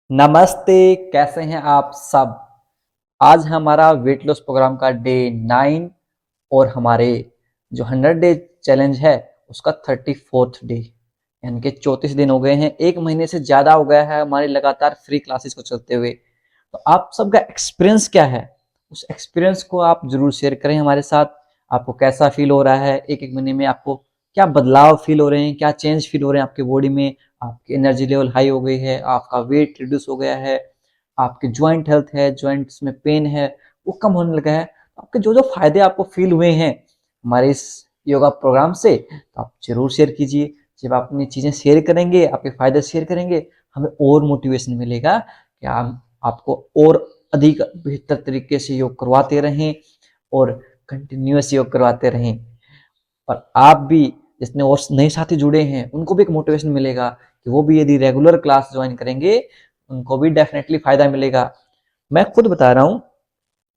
नमस्ते। कैसे हैं आप सब। आज हमारा वेट लॉस प्रोग्राम का डे 9 और हमारे जो 100 डे चैलेंज है उसका 34th डे, यानी कि 34 दिन हो गए हैं। एक महीने से ज़्यादा हो गया है हमारी लगातार फ्री क्लासेस को चलते हुए। तो आप सबका एक्सपीरियंस क्या है, उस एक्सपीरियंस को आप जरूर शेयर करें हमारे साथ। आपको कैसा फील हो रहा है, एक एक महीने में आपको क्या बदलाव फील हो रहे हैं, क्या चेंज फील हो रहे हैं आपके बॉडी में। आपकी एनर्जी लेवल हाई हो गई है, आपका वेट रिड्यूस हो गया है, आपके ज्वाइंट हेल्थ है, ज्वाइंट्स में पेन है वो कम होने लगा है। आपके जो जो फायदे आपको फील हुए हैं हमारे इस योगा प्रोग्राम से, तो आप जरूर शेयर कीजिए। जब आप अपनी चीज़ें शेयर करेंगे, आपके फायदे शेयर करेंगे, हमें और मोटिवेशन मिलेगा कि हम आपको और अधिक बेहतर तरीके से योग करवाते रहें और कंटिन्यूअस योग करवाते रहें। और आप भी जितने और नए साथी जुड़े हैं उनको भी एक मोटिवेशन मिलेगा कि वो भी यदि रेगुलर क्लास ज्वाइन करेंगे उनको भी डेफिनेटली फायदा मिलेगा। मैं खुद बता रहा हूँ,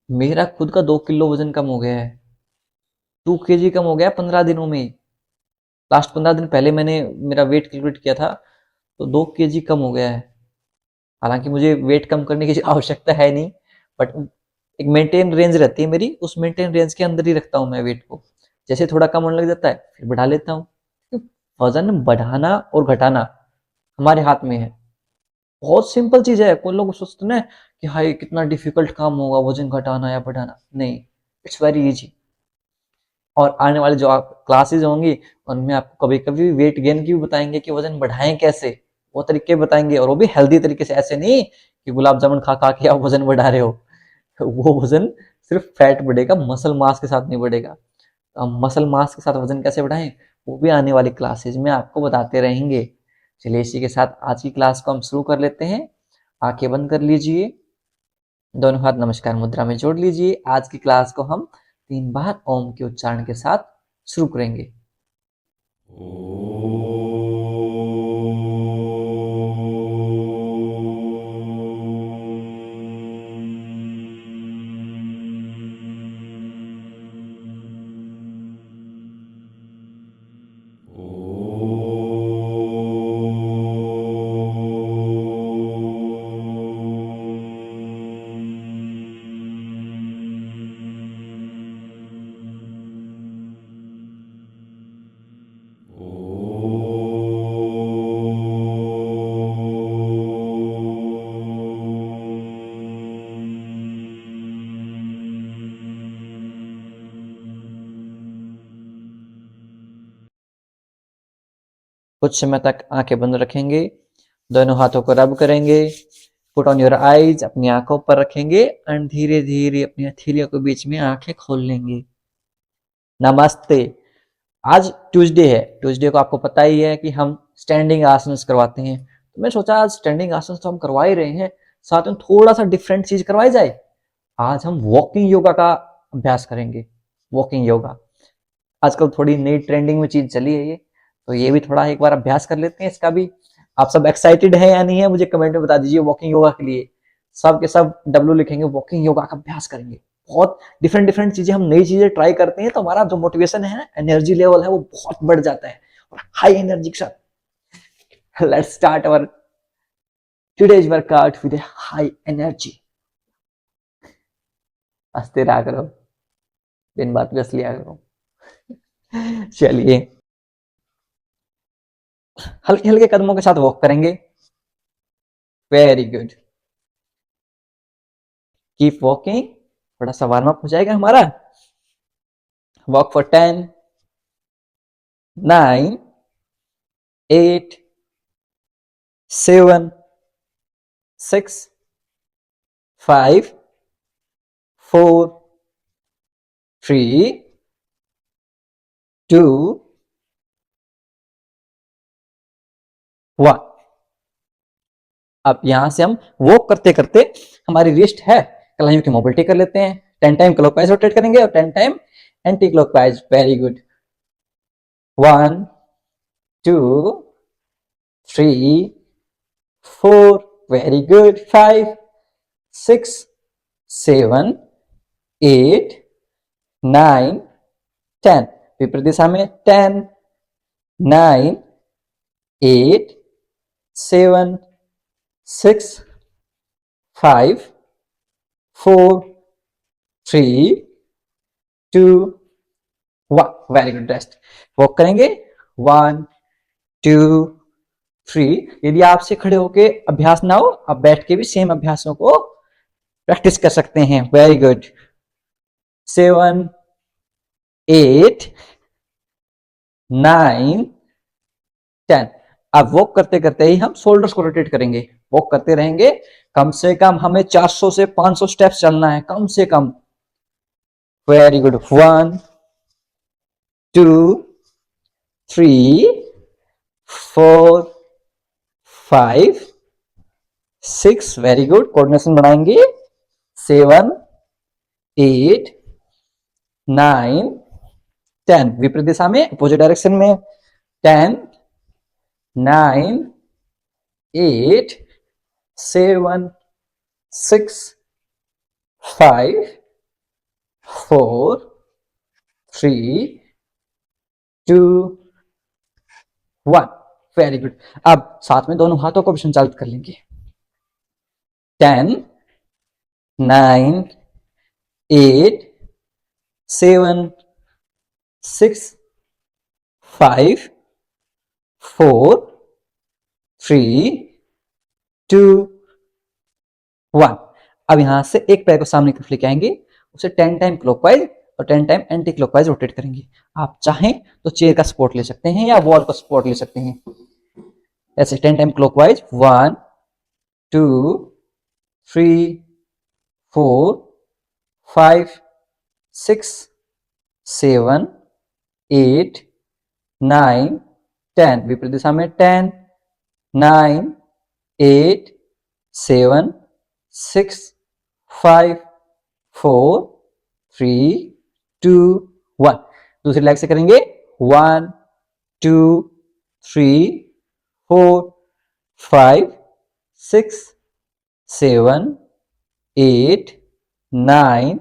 मेरा खुद का 2 किलो वजन कम हो गया है। 2 kg कम हो गया 15 दिनों में। लास्ट 15 दिन पहले मैंने मेरा वेट कैलकुलेट किया था, तो 2 kg कम हो गया है। हालांकि मुझे वेट कम करने की आवश्यकता है नहीं, बट एक मेंटेन रेंज रहती है मेरी, उस मेंटेन रेंज के अंदर ही रखता हूँ मैं वेट को। जैसे थोड़ा कम होने लग जाता है फिर बढ़ा लेता हूँ। वजन बढ़ाना और घटाना हमारे हाथ में है। बहुत सिंपल चीज है। कोई लोग सोचते ना कि हाय कितना डिफिकल्ट काम होगा वजन घटाना या बढ़ाना, नहीं, इट्स वेरी इजी। और आने वाली जो आप क्लासेज होंगी उनमें आपको कभी कभी वेट गेन की भी बताएंगे कि वजन बढ़ाएं कैसे, वो तरीके बताएंगे, और वो भी हेल्दी तरीके से। ऐसे नहीं कि गुलाब जामुन खा खा के आप वजन बढ़ा रहे हो। वो वजन सिर्फ फैट बढ़ेगा, मसल मास के साथ नहीं बढ़ेगा। तो हम मसल मास के साथ वजन कैसे बढ़ाएं वो भी आने वाली क्लासेज में आपको बताते रहेंगे। चलिए इसी के साथ आज की क्लास को हम शुरू कर लेते हैं। आंखें बंद कर लीजिए, दोनों हाथ नमस्कार मुद्रा में जोड़ लीजिए। आज की क्लास को हम 3 बार ओम के उच्चारण के साथ शुरू करेंगे। कुछ समय तक आंखें बंद रखेंगे, दोनों हाथों को रब करेंगे, पुट ऑन योर आईज, अपनी आंखों पर रखेंगे और धीरे धीरे अपनी हथेलियों के बीच में आंखें खोल लेंगे। नमस्ते। आज ट्यूसडे है, ट्यूसडे को आपको पता ही है कि हम स्टैंडिंग आसन करवाते हैं। तो मैं सोचा आज स्टैंडिंग आसन तो हम करवा ही रहे हैं, साथ में थोड़ा सा डिफरेंट चीज करवाई जाए। आज हम वॉकिंग योगा का अभ्यास करेंगे। वॉकिंग योगा आजकल थोड़ी नई ट्रेंडिंग में चीज चली है ये, तो ये भी थोड़ा एक बार अभ्यास कर लेते हैं इसका भी। आप सब एक्साइटेड हैं या नहीं है मुझे कमेंट में बता दीजिए। वॉकिंग योगा के लिए सब के सब डब्ल्यू लिखेंगे, वॉकिंग योगा का अभ्यास करेंगे। बहुत डिफरेंट डिफरेंट चीजें, हम नई चीजें ट्राई करते हैं तो हमारा जो मोटिवेशन है, एनर्जी लेवल है, वो बहुत बढ़ जाता है। और हाई एनर्जी के साथ let's start our today's workout with high energy. हंसते रहा करो, बिन बात भी हंस लिया करो। चलिए हल्के हल्के कदमों के साथ वॉक करेंगे। Very good, keep walking. थोड़ा सा वार्म अप हो जाएगा हमारा। Walk for 10, 9, 8, 7, 6, 5, 4, 3, 2, 1। अब यहां से हम वॉक करते करते, हमारी रिस्ट है कलाइयों की मोबिलिटी कर लेते हैं। 10 टाइम क्लॉकवाइज रोटेट करेंगे और 10 time anti clockwise. Very good. 1, 2, 3, 4, very good. 5, 6, 7, 8, 9, 10। विपरीत दिशा में 10, 9, 8, 7, 6, 5 4 3 2 1। Very good, rest. वॉक करेंगे 1 2 3। यदि आपसे खड़े होके अभ्यास ना हो, आप बैठ के भी सेम अभ्यासों को प्रैक्टिस कर सकते हैं। Very good. 7 8 9 10। अब वॉक करते करते ही हम शोल्डर्स को रोटेट करेंगे। वॉक करते रहेंगे, कम से कम हमें 400 से 500 स्टेप्स चलना है, कम से कम। Very good. 1 2 3 4 5 6। Very good, coordination बनाएंगे। 7 8 9 10। विपरीत दिशा में, अपोजिट डायरेक्शन में। 10 9 8 7 6 5 4 3 2 1। Very good. अब साथ में दोनों हाथों को भी संचालित कर लेंगे। 10 9 8 7 6 5 4 3 2 1। अब यहां से एक पैर को सामने की तरफ लेके आएंगे, उसे 10 टाइम क्लॉकवाइज और 10 टाइम एंटी क्लॉकवाइज रोटेट करेंगे। आप चाहें तो चेयर का सपोर्ट ले सकते हैं या वॉल का सपोर्ट ले सकते हैं। ऐसे 10 टाइम क्लॉकवाइज। 1 2 3 4 5 6 7 8 9 10। विपरीत दिशा में। 10 9 8 7 6 5 4 3 2 1। दूसरी लेग से करेंगे। 1 2 3 4 5 6 7 8 9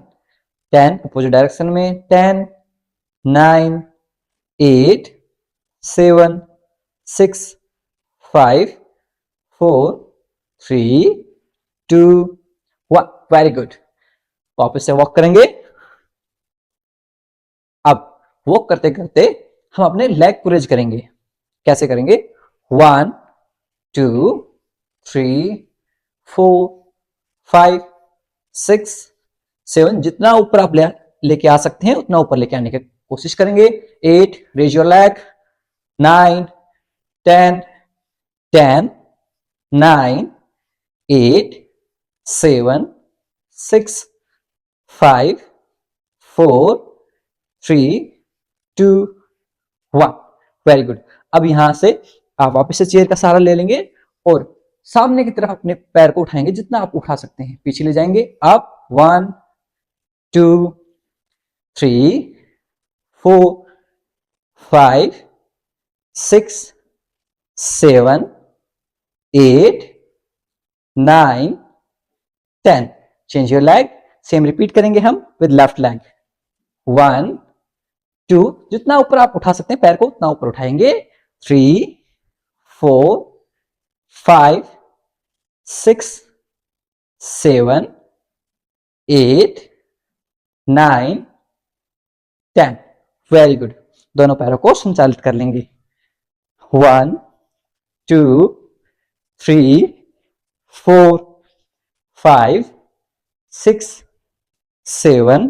10। अपोजिट डायरेक्शन में। 10 9 8 7 6 5 4 3 2 1। Very good. वापस से वॉक करेंगे। अब वॉक करते करते हम अपने लेग को रेज करेंगे। कैसे करेंगे? 1 2 3 4 5 6 7। जितना ऊपर आप लेके आ सकते हैं उतना ऊपर लेके आने की कोशिश करेंगे। 8 raise your leg. 9 10 10 9 8 7 6 5 4 3 2 1। Very good. अब यहां से आप वापस से चेयर का सहारा ले लेंगे और सामने की तरफ अपने पैर को उठाएंगे जितना आप उठा सकते हैं। पीछे ले जाएंगे आप। 1 2 3 4 5 6 7 8 9 10। Change your leg. Same repeat करेंगे हम विद लेफ्ट लेग। 1 2। जितना ऊपर आप उठा सकते हैं पैर को उतना ऊपर उठाएंगे। 3 4 5 6 7 8 9 10। Very good. दोनों पैरों को संचालित कर लेंगे। 1 2 3 4 5 6 7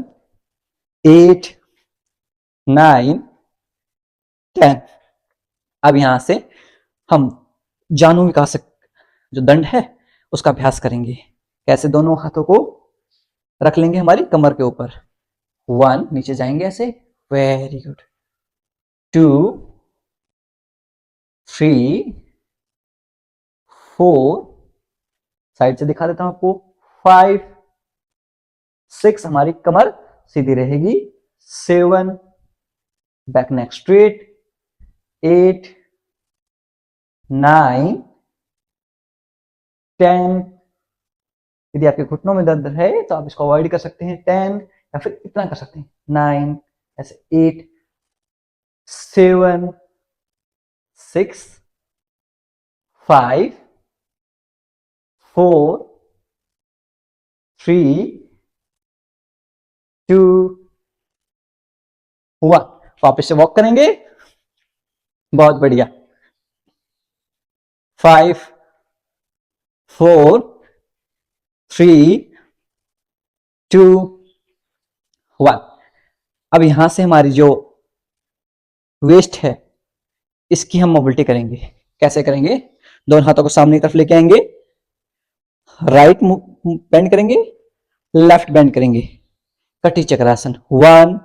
8 9 10। अब यहां से हम जानु विकास जो दंड है उसका अभ्यास करेंगे। कैसे? दोनों हाथों को रख लेंगे हमारी कमर के ऊपर। 1 नीचे जाएंगे ऐसे। Very good. 2 3 4। साइड से दिखा देता हूं आपको। 5 6। हमारी कमर सीधी रहेगी। 7 बैक नेक स्ट्रेट। 8 9 10। यदि आपके घुटनों में दर्द है तो आप इसको अवॉइड कर सकते हैं। 10 या फिर इतना कर सकते हैं। 9 ऐसे। 8 7 6 5 4 3 2 1। वापस से वॉक करेंगे, बहुत बढ़िया। 5 4 3 2 1। अब यहां से हमारी जो वेस्ट है इसकी हम मोबिलिटी करेंगे। कैसे करेंगे? दोनों हाथों को सामने की तरफ लेके आएंगे, राइट बेंड करेंगे, लेफ्ट बेंड करेंगे, कटी चक्रासन। 1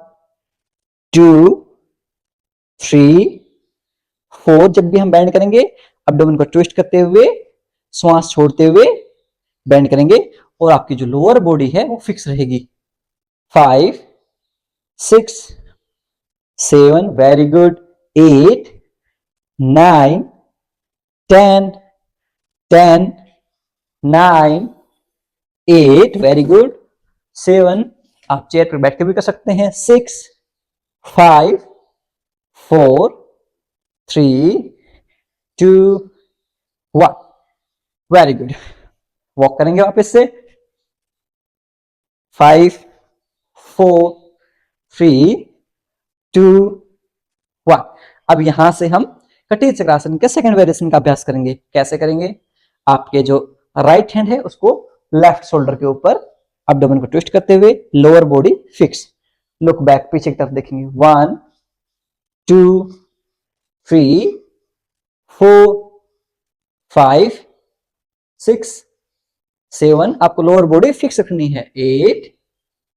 2 3 4। जब भी हम बेंड करेंगे एब्डोमेन को ट्विस्ट करते हुए, श्वास छोड़ते हुए बेंड करेंगे और आपकी जो लोअर बॉडी है वो फिक्स रहेगी। 5 6 7, वेरी गुड। 8 9 10 10 9 8, very good. 7, आप चेयर पर बैठ के भी कर सकते हैं। 6 5 4 3 2 1, वेरी गुड। वॉक करेंगे वापस से। 5 4 3 2 1। अब यहां से हम कटी चक्रासन के सेकंड वेरिएशन का अभ्यास करेंगे। कैसे करेंगे? आपके जो राइट हैंड है उसको लेफ्ट शोल्डर के ऊपर, एब्डोमेन को ट्विस्ट करते हुए, lower body fix, look back, पीछे की तरफ देखेंगे। 1 2 3 4 5 6 7। आपको लोअर बॉडी फिक्स रखनी है। 8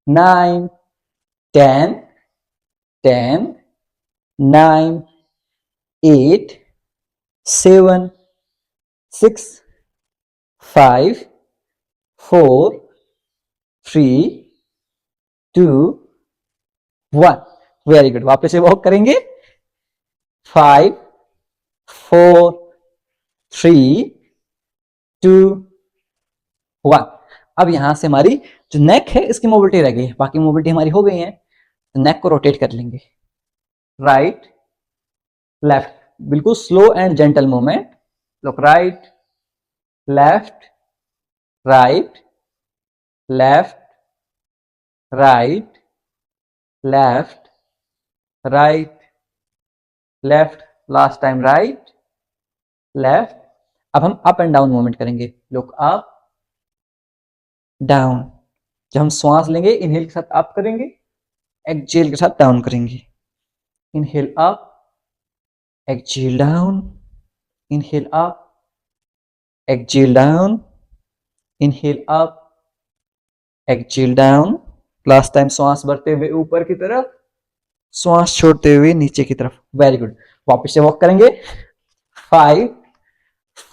9 10 10 9 8 7 6 5 4 3 2 1, वेरी गुड। वापस से वॉक करेंगे। 5 4 3 2 1। अब यहां से हमारी जो नेक है इसकी मोबिलिटी रह गई है, बाकी मोबिलिटी हमारी हो गई है। तो नेक को रोटेट कर लेंगे, राइट लेफ्ट, बिल्कुल slow and gentle movement. Look right left right left right left right left, last time right left. अब हम अप एंड डाउन मूवमेंट करेंगे। Look up down. जब हम श्वास लेंगे इनहेल के साथ अप करेंगे, एक्सहेल के साथ डाउन करेंगे। Inhale up, exhale down, inhale up, exhale down, inhale up, exhale down. Last time श्वास भरते हुए ऊपर की तरफ, श्वास छोड़ते हुए नीचे की तरफ। Very good. वापस से वॉक करेंगे। 5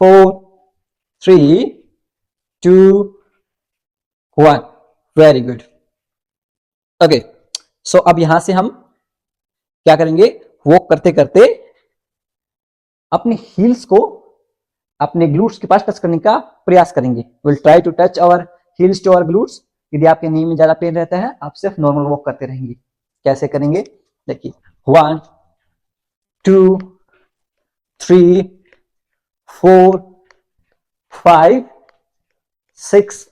4 3 2 1, वेरी गुड। ओके, सो अब यहां से हम क्या करेंगे? वॉक करते करते अपनी हील्स को अपने ग्लूट्स के पास टच करने का प्रयास करेंगे। Will try to touch our heels to our glutes. यदि आपके नी में ज्यादा पेन रहता है आप सिर्फ नॉर्मल वॉक करते रहेंगे। कैसे करेंगे? देखिए, 1 2 3 4 5 6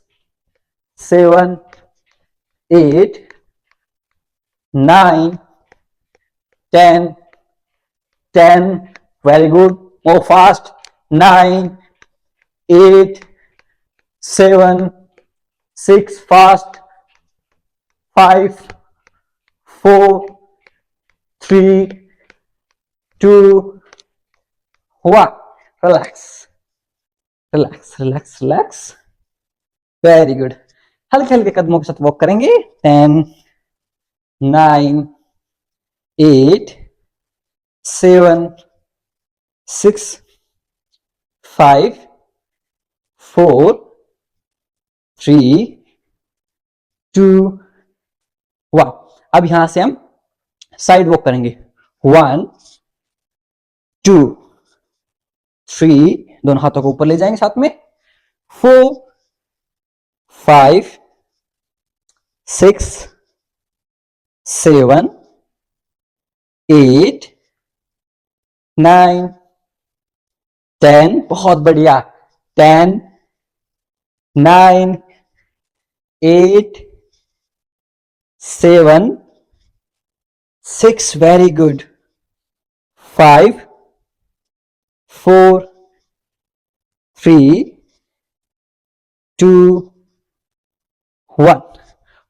7 8 9 10 10, very good. More fast. 9 8 7 6, fast. 5 4 3 2 1, relax relax relax relax, very good। हल्के हल्के कदमों के साथ वॉक करेंगे। 10 9 8 7 6 5 4 3 2 1। अब यहां से हम साइड वॉक करेंगे। 1 2 3, दोनों हाथों को ऊपर ले जाएंगे साथ में। 4 5 6 7 8 9 10, बहुत बढ़िया। 10 9 8 7 6, very good. 5 4 3 2 1।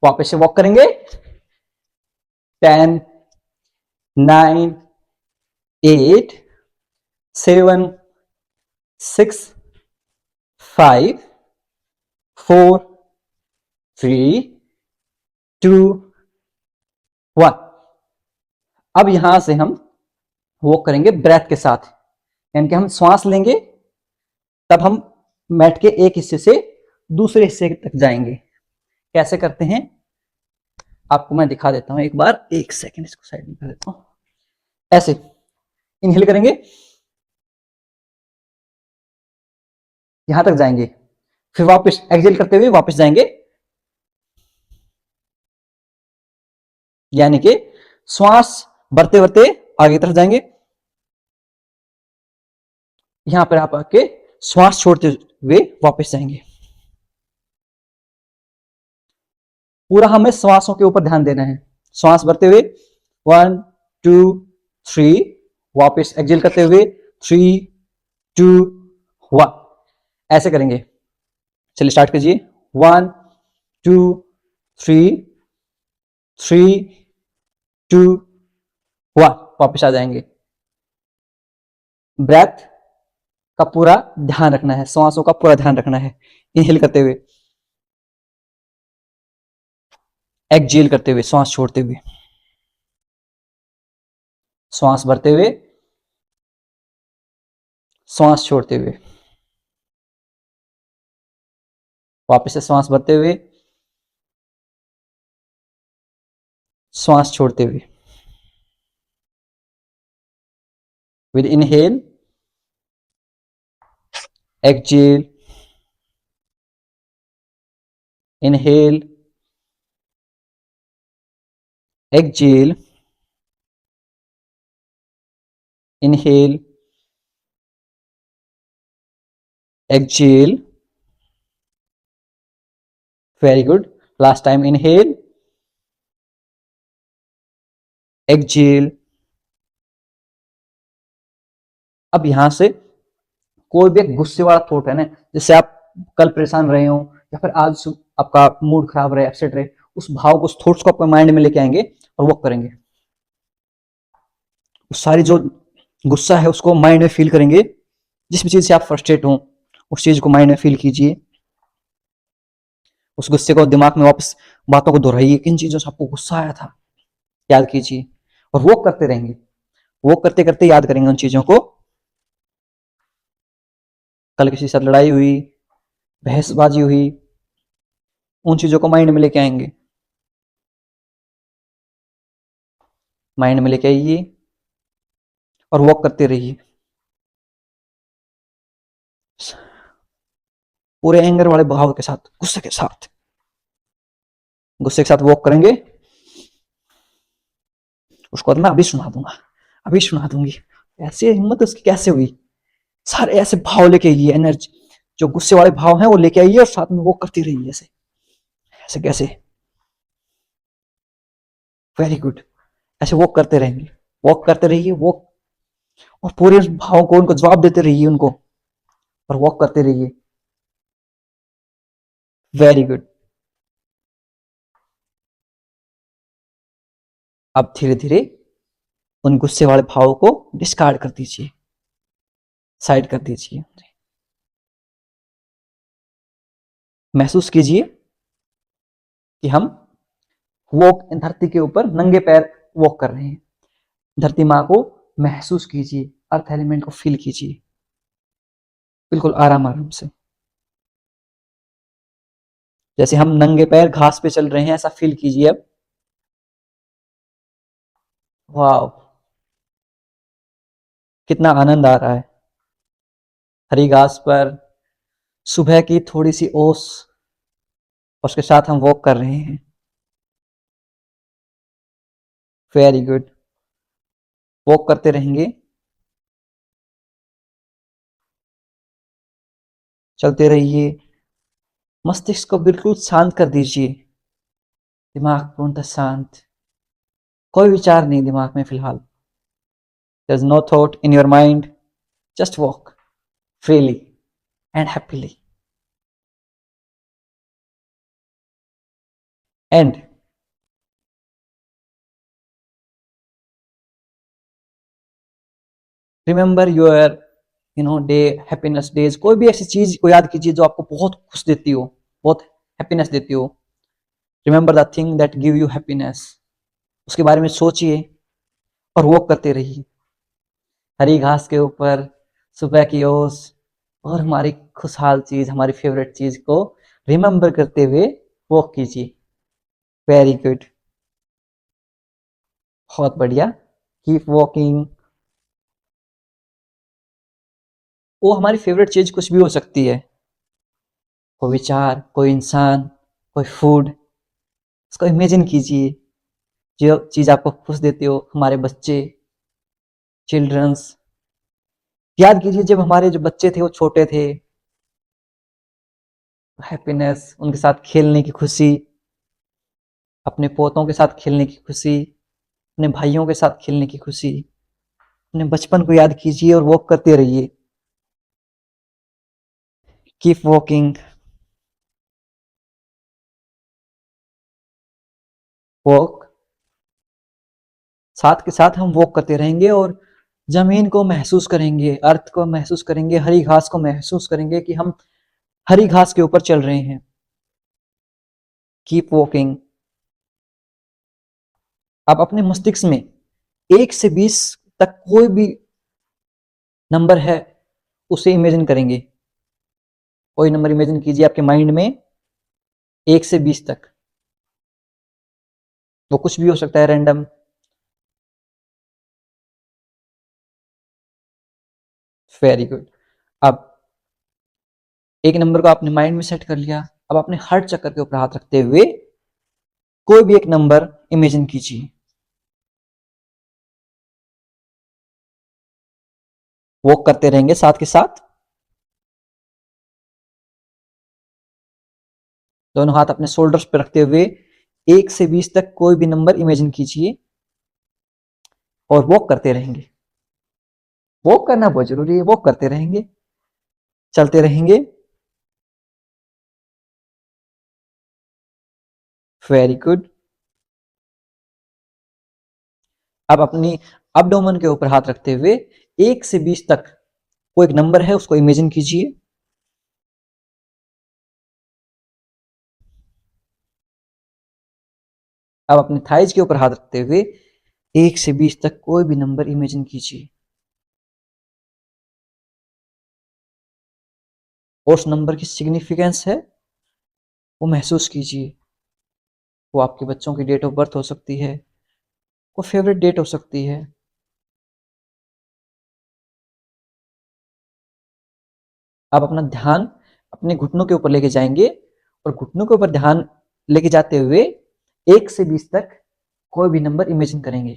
वापस से वॉक करेंगे। 10 9 8 7 6 5 4 3 2 1। अब यहां से हम वॉक करेंगे ब्रेथ के साथ, यानी कि हम श्वास लेंगे तब हम मैट के एक हिस्से से दूसरे हिस्से तक जाएंगे। कैसे करते हैं आपको मैं दिखा देता हूं एक बार। एक सेकंड, इसको साइड में कर देता हूं। ऐसे इनहेल करेंगे, यहां तक जाएंगे, फिर वापस एक्सहेल करते हुए वापस जाएंगे, यानी कि श्वास बढ़ते बढ़ते आगे तरफ जाएंगे। यहां पर आप आके श्वास छोड़ते हुए वापस जाएंगे। पूरा हमें श्वासों के ऊपर ध्यान देना है। श्वास भरते हुए 1 2 3, वापस एक्सहेल करते हुए 3 2 1। ऐसे करेंगे। चलिए स्टार्ट कीजिए। 1 2 3 3 2 1। वापस आ जाएंगे। ब्रेथ का पूरा ध्यान रखना है, श्वासों का पूरा ध्यान रखना है। इनहेल करते हुए, एक्सहेल करते हुए, श्वास छोड़ते हुए, श्वास भरते हुए, श्वास छोड़ते हुए, वापस से श्वास भरते हुए, श्वास छोड़ते हुए। With inhale, exhale, inhale, exhale, inhale, exhale. Very good. Last time inhale, exhale. अब यहां से कोई भी एक गुस्से वाला थॉट है ना, जैसे आप कल परेशान रहे हो या फिर आज आपका मूड खराब रहे, अपसेट रहे, उस भाव को, उस थॉट्स को अपने माइंड में लेके आएंगे और वॉक करेंगे। उस सारी जो गुस्सा है उसको माइंड में फील करेंगे। जिस भी चीज से आप फ्रस्ट्रेट हो उस चीज को माइंड में फील कीजिए। उस गुस्से को दिमाग में वापस बातों को दोहराइए, किन चीजों से आपको गुस्सा आया था याद कीजिए और वॉक करते रहेंगे। वॉक करते करते याद करेंगे उन चीजों को। कल किसी के साथ लड़ाई हुई, बहसबाजी हुई, उन चीजों को माइंड में लेके आएंगे। माइंड में लेके आइए और वॉक करते रहिए। पूरे एंगर वाले भाव के साथ, गुस्से के साथ, गुस्से के साथ वॉक करेंगे। उसको मैं अभी सुना दूंगा, अभी सुना दूंगी। ऐसे हिम्मत उसकी कैसे हुई? सारे ऐसे भाव लेके आइए, एनर्जी जो गुस्से वाले भाव हैं वो लेके आइए और साथ में वॉक करती रहिए। ऐसे ऐसे कैसे? Very good. ऐसे वॉक करते रहेंगे, वॉक करते रहिए, वॉक, और पूरे भाव को, उनको जवाब देते रहिए उनको, और वॉक करते रहिए। Very good. अब धीरे धीरे उन गुस्से वाले भावों को डिस्कार्ड कर दीजिए, साइड कर दीजिए। महसूस कीजिए कि हम वॉक धरती के ऊपर नंगे पैर वॉक कर रहे हैं। धरती माँ को महसूस कीजिए, अर्थ एलिमेंट को फील कीजिए, बिल्कुल आराम आराम से, जैसे हम नंगे पैर घास पे चल रहे हैं ऐसा फील कीजिए। अब वाह, कितना आनंद आ रहा है। हरी घास पर सुबह की थोड़ी सी ओस, उसके साथ हम वॉक कर रहे हैं। Very good. वॉक करते रहेंगे, चलते रहिए, मस्तिष्क को बिल्कुल शांत कर दीजिए, दिमाग पूर्णतः शांत, कोई विचार नहीं दिमाग में फिलहाल। There is no thought in your mind, just walk freely and happily. And remember your day, happiness days. कोई भी ऐसी चीज को याद कीजिए जो आपको बहुत खुश देती हो, बहुत हैप्पीनेस देती हो। Remember the thing that give you happiness, उसके बारे में सोचिए और वॉक करते रहिए हरी घास के ऊपर, सुबह की ओस, और हमारी खुशहाल चीज, हमारी फेवरेट चीज को रिमेंबर करते हुए वॉक कीजिए। वेरी गुड, बहुत बढ़िया। Keep walking. वो हमारी फेवरेट चीज कुछ भी हो सकती है, कोई विचार, कोई इंसान, कोई फूड। उसको इमेजिन कीजिए जो चीज आपको खुश देती हो। हमारे बच्चे, चिल्ड्रंस, याद कीजिए जब हमारे जो बच्चे थे वो छोटे थे, हैप्पीनेस, उनके साथ खेलने की खुशी, अपने पोतों के साथ खेलने की खुशी, अपने भाइयों के साथ खेलने की खुशी। अपने बचपन को याद कीजिए और वॉक करते रहिए। Keep walking. वॉक, साथ के साथ हम वॉक करते रहेंगे और जमीन को महसूस करेंगे, अर्थ को महसूस करेंगे, हरी घास को महसूस करेंगे कि हम हरी घास के ऊपर चल रहे हैं। Keep walking. आप अपने मस्तिष्क में 1 से 20 तक कोई भी नंबर है उसे इमेजिन करेंगे। कोई नंबर इमेजिन कीजिए आपके माइंड में 1 से 20 तक। वो कुछ भी हो सकता है, रैंडम। Very good. अब एक नंबर को आपने माइंड में सेट कर लिया। अब अपने हार्ट चक्कर के ऊपर हाथ रखते हुए कोई भी एक नंबर इमेजिन कीजिए। वॉक करते रहेंगे साथ के साथ। दोनों हाथ अपने शोल्डर्स पर रखते हुए 1 से 20 तक कोई भी नंबर इमेजिन कीजिए और वॉक करते रहेंगे। वॉक करना बहुत जरूरी है, वॉक करते रहेंगे, चलते रहेंगे। Very good. अब अपनी अबडोमन के ऊपर हाथ रखते हुए 1 से 20 तक कोई एक नंबर है उसको इमेजिन कीजिए। अब अपने थाइज के ऊपर हाथ रखते हुए 1 से 20 तक कोई भी नंबर इमेजिन कीजिए और उस नंबर की सिग्निफिकेंस है वो महसूस कीजिए। वो आपके बच्चों की डेट ऑफ बर्थ हो सकती है, वो फेवरेट डेट हो सकती है। आप अपना ध्यान अपने घुटनों के ऊपर लेके जाएंगे और घुटनों के ऊपर ध्यान लेके जाते हुए 1 से 20 तक कोई भी नंबर इमेजिन करेंगे।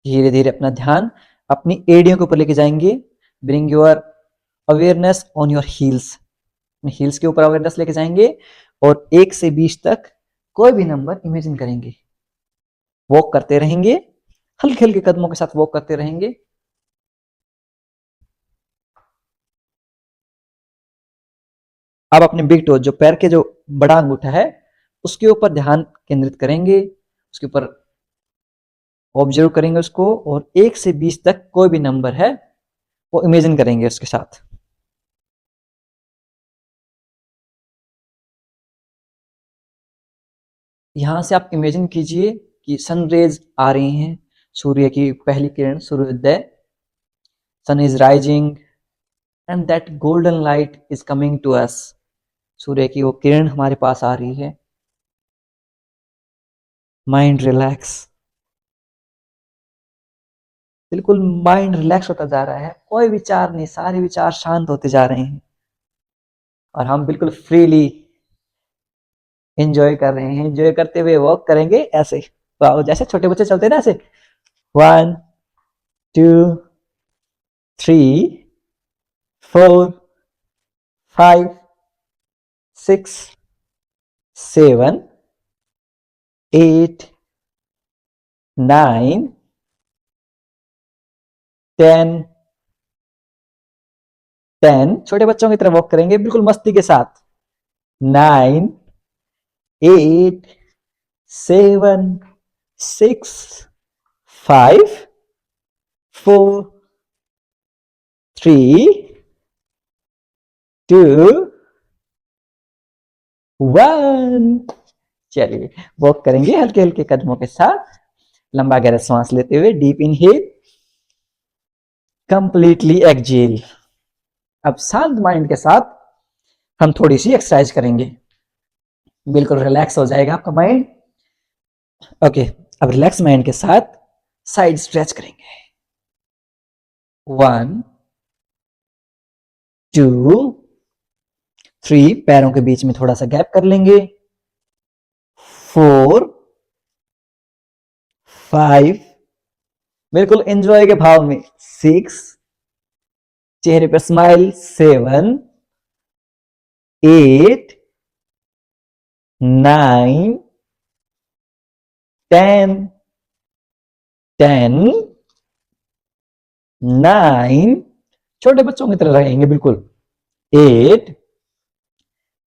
धीरे धीरे अपना ध्यान अपनी एड़ियों के ऊपर लेके जाएंगे। Bring your awareness on your heels. अपने हील्स के ऊपर अवेयरनेस लेके जाएंगे और 1 से 20 तक कोई भी नंबर इमेजिन करेंगे। वॉक करते रहेंगे, हल्के हल्के कदमों के साथ वॉक करते रहेंगे। अब अपने बिग टो, जो पैर के जो बड़ा अंगूठा है, उसके ऊपर ध्यान केंद्रित करेंगे, उसके ऊपर ऑब्जर्व करेंगे उसको और 1 से 20 तक कोई भी नंबर है वो इमेजिन करेंगे उसके साथ। यहां से आप इमेजिन कीजिए कि सनरेज आ रही हैं, सूर्य की पहली किरण, सूर्योदय। Sun is rising and that golden light is coming to us. सूर्य की वो किरण हमारे पास आ रही है। माइंड रिलैक्स, बिल्कुल माइंड रिलैक्स होता जा रहा है, कोई विचार नहीं, सारे विचार शांत होते जा रहे हैं और हम बिल्कुल फ्रीली एंजॉय कर रहे हैं। एंजॉय करते हुए वॉक करेंगे ऐसे, वाओ, जैसे छोटे बच्चे चलते हैं ना ऐसे। 1 2 3 4 5 6 7 8 9 10 10 छोटे बच्चों की तरह वॉक करेंगे बिल्कुल मस्ती के साथ 9 8 7 6 5 4 3 2 1। चलिए वॉक करेंगे हल्के हल्के कदमों के साथ, लंबा गहरा सांस लेते हुए, डीप इनहेल, कंप्लीटली एक्सहेल। अब शांत माइंड के साथ हम थोड़ी सी एक्सरसाइज करेंगे, बिल्कुल रिलैक्स हो जाएगा आपका माइंड। ओके, अब रिलैक्स माइंड के साथ साइड स्ट्रेच करेंगे। 1 2 3, पैरों के बीच में थोड़ा सा गैप कर लेंगे। 4 5, बिल्कुल एंजॉय के भाव में। 6, चेहरे पर स्माइल। 7 8 9 10 10 9, छोटे बच्चों की तरह रहेंगे बिल्कुल। 8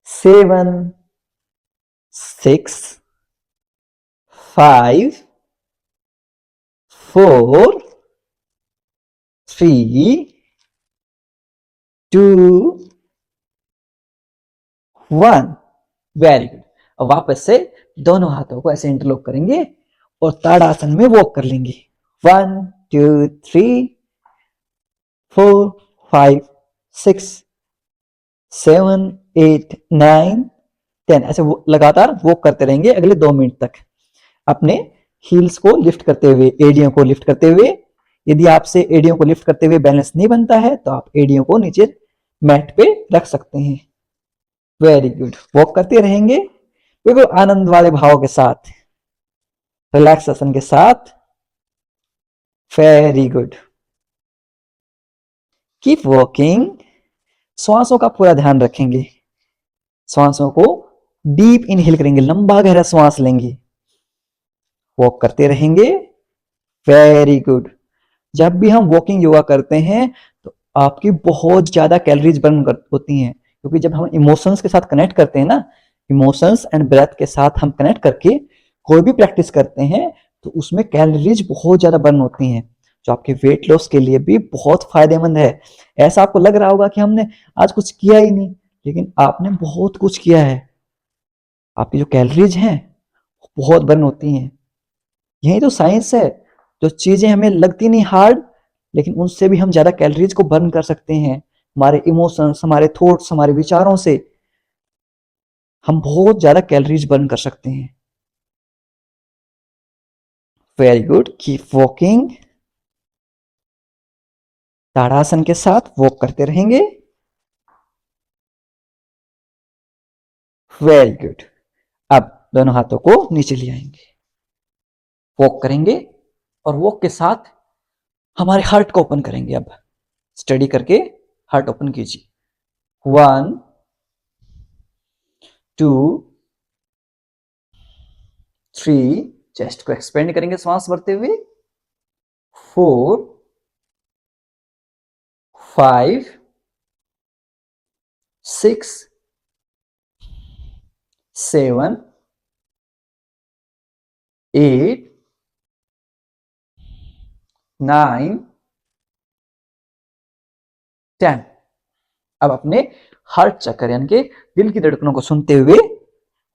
7 6 5 4 3 2 1। Very good. अब वापस से दोनों हाथों को ऐसे इंटरलॉक करेंगे और ताड़ासन में वॉक कर लेंगे। 1 2 3 4 5 6 7 8 9 10, ऐसे लगातार वॉक करते रहेंगे अगले 2 मिनट तक, अपने हील्स को लिफ्ट करते हुए, एडियों को लिफ्ट करते हुए। यदि आपसे एडियों को लिफ्ट करते हुए बैलेंस नहीं बनता है तो आप एडियों को नीचे मैट पे रख सकते हैं। Very good. वॉक करते रहेंगे बिल्कुल आनंद वाले भाव के साथ, रिलैक्सेशन के साथ। Very good. Keep walking. श्वासों का पूरा ध्यान रखेंगे। श्वासों को डीप इनहेल करेंगे, लंबा गहरा श्वास लेंगे, वॉक करते रहेंगे। Very good. जब भी हम वॉकिंग योगा करते हैं तो आपकी बहुत ज्यादा कैलोरीज बर्न होती हैं, क्योंकि जब हम इमोशंस के साथ कनेक्ट करते हैं ना, इमोशंस एंड ब्रेथ के साथ हम कनेक्ट करके कोई भी प्रैक्टिस करते हैं तो उसमें कैलोरीज बहुत ज्यादा बर्न होती हैं, जो आपके वेट लॉस के लिए भी बहुत फायदेमंद है। ऐसा आपको लग रहा होगा कि हमने आज कुछ किया ही नहीं, लेकिन आपने बहुत कुछ किया है। आपकी जो कैलोरीज हैं बहुत बर्न होती हैं। यही तो साइंस है। जो चीजें हमें लगती नहीं हार्ड, लेकिन उनसे भी हम ज्यादा कैलोरीज को बर्न कर सकते हैं। हमारे इमोशंस, हमारे थॉट्स, हमारे विचारों से हम बहुत ज्यादा कैलोरीज बर्न कर सकते हैं। Very good. Keep walking. ताड़ासन के साथ वॉक करते रहेंगे। Very good. अब दोनों हाथों को नीचे ले आएंगे, वॉक करेंगे और वॉक के साथ हमारे हार्ट को ओपन करेंगे। अब स्टडी करके हार्ट ओपन कीजिए। 1 2 3, चेस्ट को एक्सपेंड करेंगे श्वास भरते हुए। 4 5 6 7 8 9 10। अब अपने हार्ट चक्कर यानी कि दिल की धड़कनों को सुनते हुए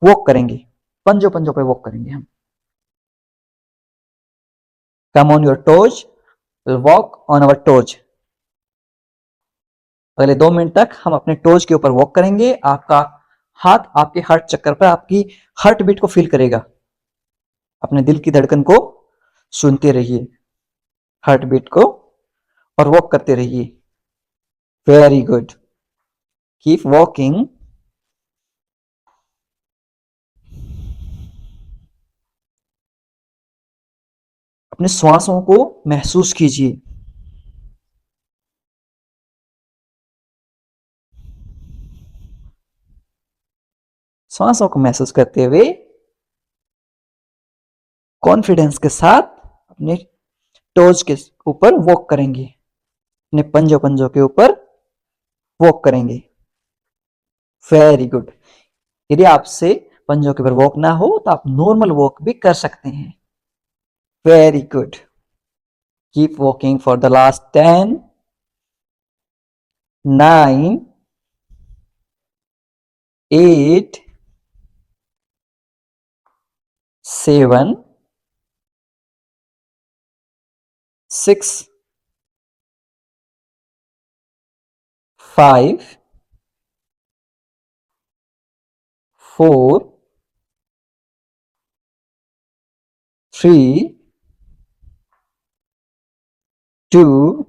वॉक करेंगे, पंजों पंजों पे वॉक करेंगे हम। Come on your toes, walk on our toes. अगले 2 मिनट तक हम अपने टोज के ऊपर वॉक करेंगे। आपका हाथ आपके हार्ट चक्कर पर आपकी हार्ट बीट को फील करेगा। अपने दिल की धड़कन को सुनते रहिए, हार्ट बीट को, और वॉक करते रहिए। Very good. Keep walking. अपने श्वासों को महसूस कीजिए। सांसों को महसूस करते हुए कॉन्फिडेंस के साथ अपने टोज के ऊपर वॉक करेंगे, अपने पंजों पंजों के ऊपर वॉक करेंगे। Very good. यदि आपसे पंजों के ऊपर वॉक ना हो तो आप नॉर्मल वॉक भी कर सकते हैं। Very good. Keep walking for the last 10, 9, 8, 7, 6, 5, 4, 3, 2,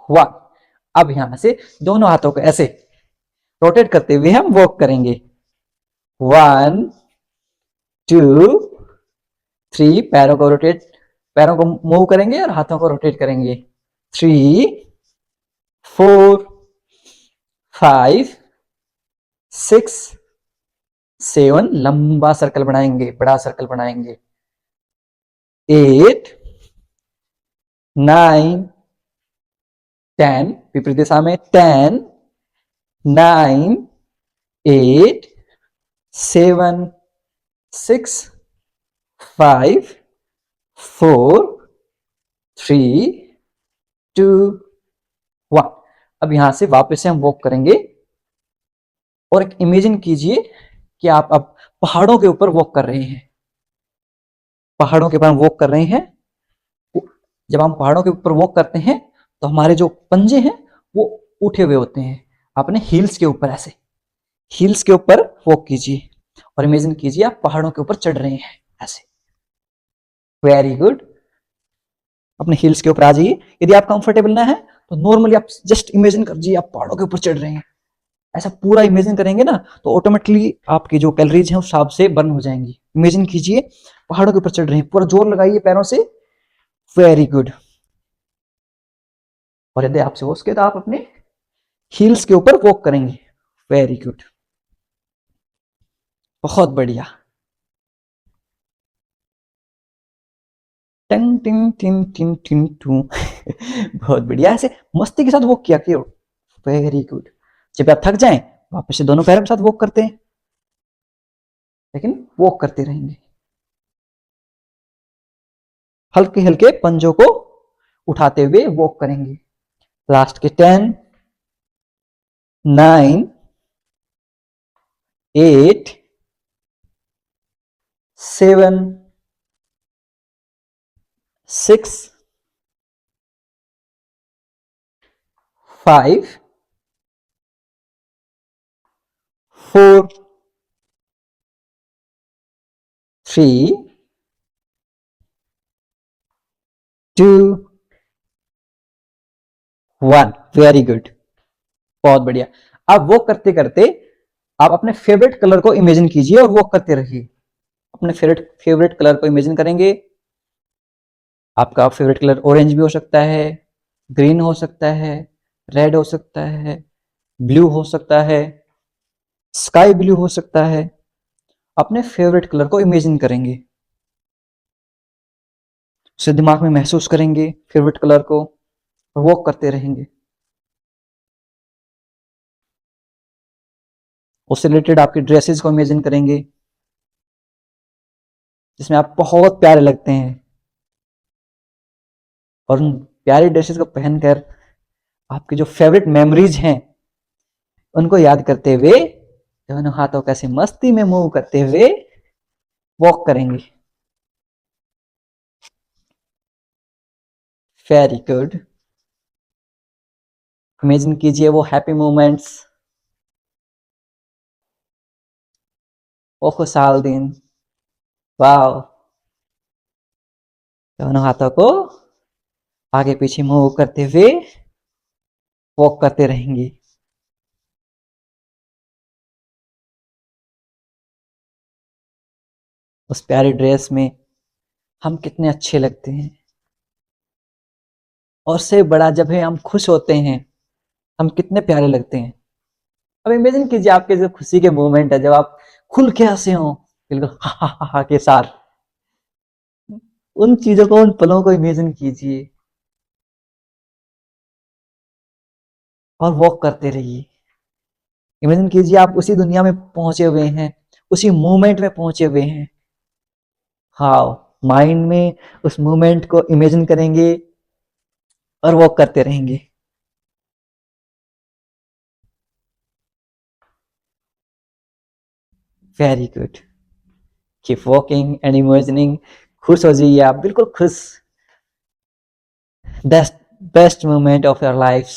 1। अब यहां से दोनों हाथों को ऐसे रोटेट करते हुए हम वॉक करेंगे। 1, 2, 3, पैरों को मूव करेंगे और हाथों को रोटेट करेंगे। 3, 4, 5, 6, 7, लंबा सर्कल बनाएंगे, बड़ा सर्कल बनाएंगे। 8, 9, 10, विपरीत दिशा में। 10, 9, 8, 7, 6, 5, 4, 3, 2, 1। अब यहां से वापस से हम वॉक करेंगे और एक इमेजिन कीजिए कि आप अब पहाड़ों के ऊपर वॉक कर रहे हैं। पहाड़ों के ऊपर हम वॉक कर रहे हैं। जब हम पहाड़ों के ऊपर वॉक करते हैं तो हमारे जो पंजे हैं वो उठे हुए होते हैं। अपने हील्स के ऊपर, ऐसे हील्स के ऊपर वॉक कीजिए और इमेजिन कीजिए आप पहाड़ों के ऊपर चढ़ रहे हैं ऐसे। Very good. अपने हील्स के ऊपर आ जाइए। यदि आप कंफर्टेबल ना है तो नॉर्मली आप जस्ट इमेजिन करिए आप पहाड़ों के ऊपर चढ़ रहे हैं। ऐसा पूरा इमेजिन करेंगे ना तो ऑटोमेटिकली आपकी जो कैलोरीज हैं उस हिसाब से बर्न हो जाएंगी। इमेजिन कीजिए पहाड़ों के ऊपर चढ़ रहे हैं, पूरा जोर लगाइए पैरों से। Very good. और यदि आपसे हो सके तो आप अपने हील्स के ऊपर वॉक करेंगे। वेरी गुड, बहुत बढ़िया। टंग टिंग टिंग टिंग टिंग टू। बहुत बढ़िया, ऐसे मस्ती के साथ वॉक किया करो। Very good. जब आप थक जाएं वापस से दोनों पैरों के साथ वॉक करते हैं, लेकिन वॉक करते रहेंगे। हल्के हल्के पंजों को उठाते हुए वॉक करेंगे। लास्ट के 10, 9, 8, 7, 6, 5, 4, 3, 2, 1। वेरी गुड, बहुत बढ़िया। आप वॉक करते करते आप अपने फेवरेट कलर को इमेजिन कीजिए और वॉक करते रहिए। अपने फेवरेट कलर को इमेजिन करेंगे। आपका फेवरेट कलर ऑरेंज भी हो सकता है, ग्रीन हो सकता है, रेड हो सकता है, ब्लू हो सकता है, स्काई ब्लू हो सकता है। अपने फेवरेट कलर को इमेजिन करेंगे, उसे दिमाग में महसूस करेंगे फेवरेट कलर को और वॉक करते रहेंगे। उससे रिलेटेड आपके ड्रेसेस को इमेजिन करेंगे जिसमें आप बहुत प्यारे लगते हैं, और उन प्यारी ड्रेसेस को पहनकर आपकी जो फेवरेट मेमोरीज हैं उनको याद करते हुए दोनों हाथों को ऐसे मस्ती में मूव करते हुए वॉक करेंगे। Very good. इमेजिन कीजिए वो हैप्पी मोमेंट्स, वो खुशहाल दिन। वाह। दोनों हाथों को आगे पीछे मूव करते हुए वॉक करते रहेंगे। उस प्यारी ड्रेस में हम कितने अच्छे लगते हैं, और से बड़ा जब है हम खुश होते हैं हम कितने प्यारे लगते हैं। अब इमेजिन कीजिए आपके जो खुशी के मोमेंट है, जब आप खुल के हंसे हो बिल्कुल हा हा हा हा के साथ, उन चीजों को, उन पलों को इमेजिन कीजिए और वॉक करते रहिए। इमेजिन कीजिए आप उसी दुनिया में पहुंचे हुए हैं, उसी मोमेंट में पहुंचे हुए हैं। हाँ, माइंड में उस मोमेंट को इमेजिन करेंगे और वॉक करते रहेंगे। Very good, keep walking and imagining. खुश हो जाइए आप, बिल्कुल खुश। Best best moment of your life.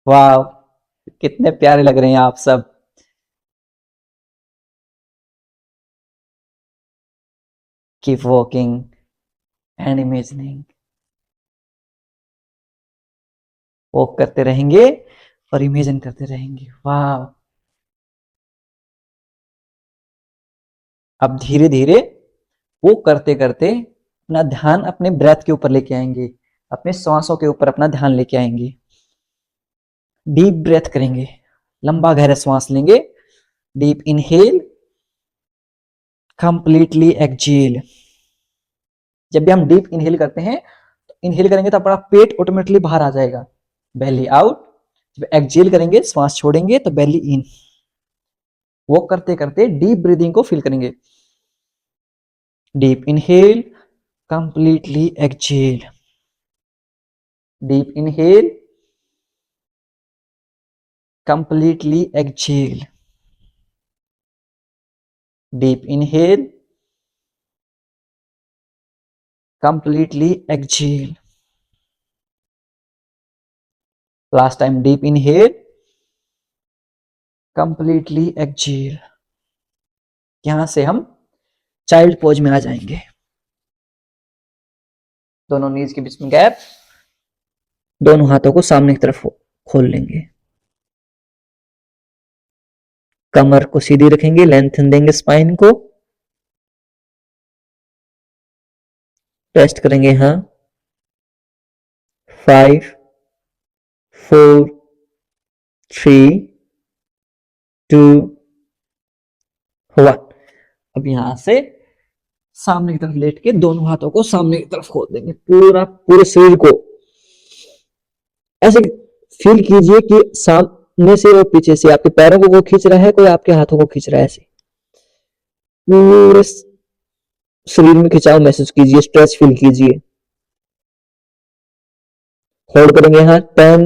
वाह, कितने प्यारे लग रहे हैं आप सब। Keep walking and imagining. Walk करते रहेंगे और इमेजिन करते रहेंगे। वाह। अब धीरे धीरे वो करते करते अपना ध्यान अपने ब्रेथ के ऊपर लेके आएंगे, अपने सांसों के ऊपर अपना ध्यान लेके आएंगे। डीप ब्रेथ करेंगे, लंबा गहरा सांस लेंगे। Deep inhale, completely exhale. जब भी हम डीप इनहेल करते हैं तो इनहेल करेंगे तो अपना पेट ऑटोमेटिकली बाहर आ जाएगा, बेली आउट। जब एक्सहेल करेंगे, श्वास छोड़ेंगे तो बेली इन। वो करते करते डीप ब्रीदिंग को फील करेंगे। Deep inhale, completely exhale. Deep inhale, completely exhale. Deep inhale, completely exhale. Last time, deep inhale, completely exhale. यहां से हम चाइल्ड पोज में आ जाएंगे। दोनों नीज के बीच में गैप, दोनों हाथों को सामने की तरफ खोल लेंगे। कमर को सीधी रखेंगे, लेंथन देंगे स्पाइन को। टेस्ट करेंगे, हाँ। 5 4 3 2 1। अब यहां से सामने की तरफ लेट के दोनों हाथों को सामने की तरफ खोल देंगे, पूरा पूरे शरीर को। ऐसे फील कीजिए कि सामने से और पीछे से आपके पैरों को कोई खींच रहा है, कोई आपके हाथों को खींच रहा है। ऐसे पूरे शरीर में खिंचाव महसूस कीजिए, स्ट्रेच फील कीजिए। होल्ड करेंगे यहां 10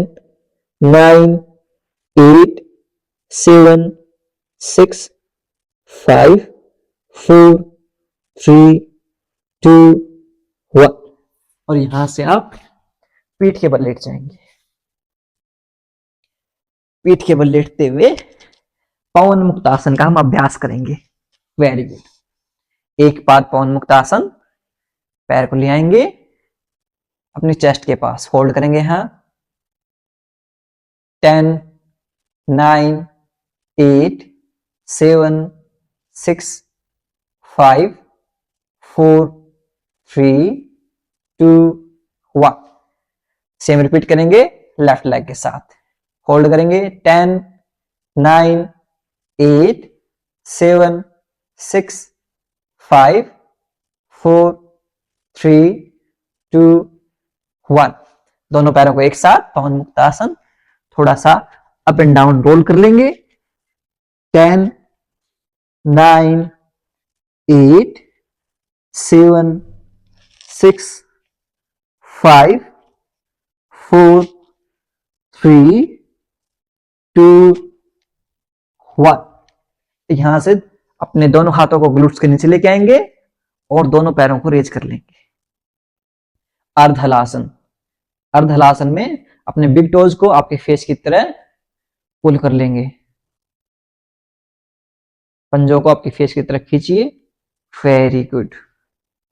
9 8 7 6 5 4 3 2 1। और यहां से आप पीठ के बल लेट जाएंगे। पीठ के बल लेटते हुए पवन मुक्तासन का हम अभ्यास करेंगे। Very good. एक बार पवन मुक्तासन, पैर को ले आएंगे अपनी चेस्ट के पास, होल्ड करेंगे यहां 10 9 8 7 6 5 4 3 2 1। सेम रिपीट करेंगे लेफ्ट लेग के साथ। होल्ड करेंगे 10 9 8 7 6 5 4 3 2 1। दोनों पैरों को एक साथ पवन मुक्तासन, थोड़ा सा अप एंड डाउन रोल कर लेंगे। 10 9 8 7 6 5 4 3 2 1। यहां से अपने दोनों हाथों को ग्लूट्स के नीचे लेके आएंगे और दोनों पैरों को रेज कर लेंगे। अर्धहलासन। अर्धहलासन में अपने बिग टोज को आपके फेस की तरह पुल कर लेंगे। पंजों को आपकी फेस की तरफ खींचिए। Very good.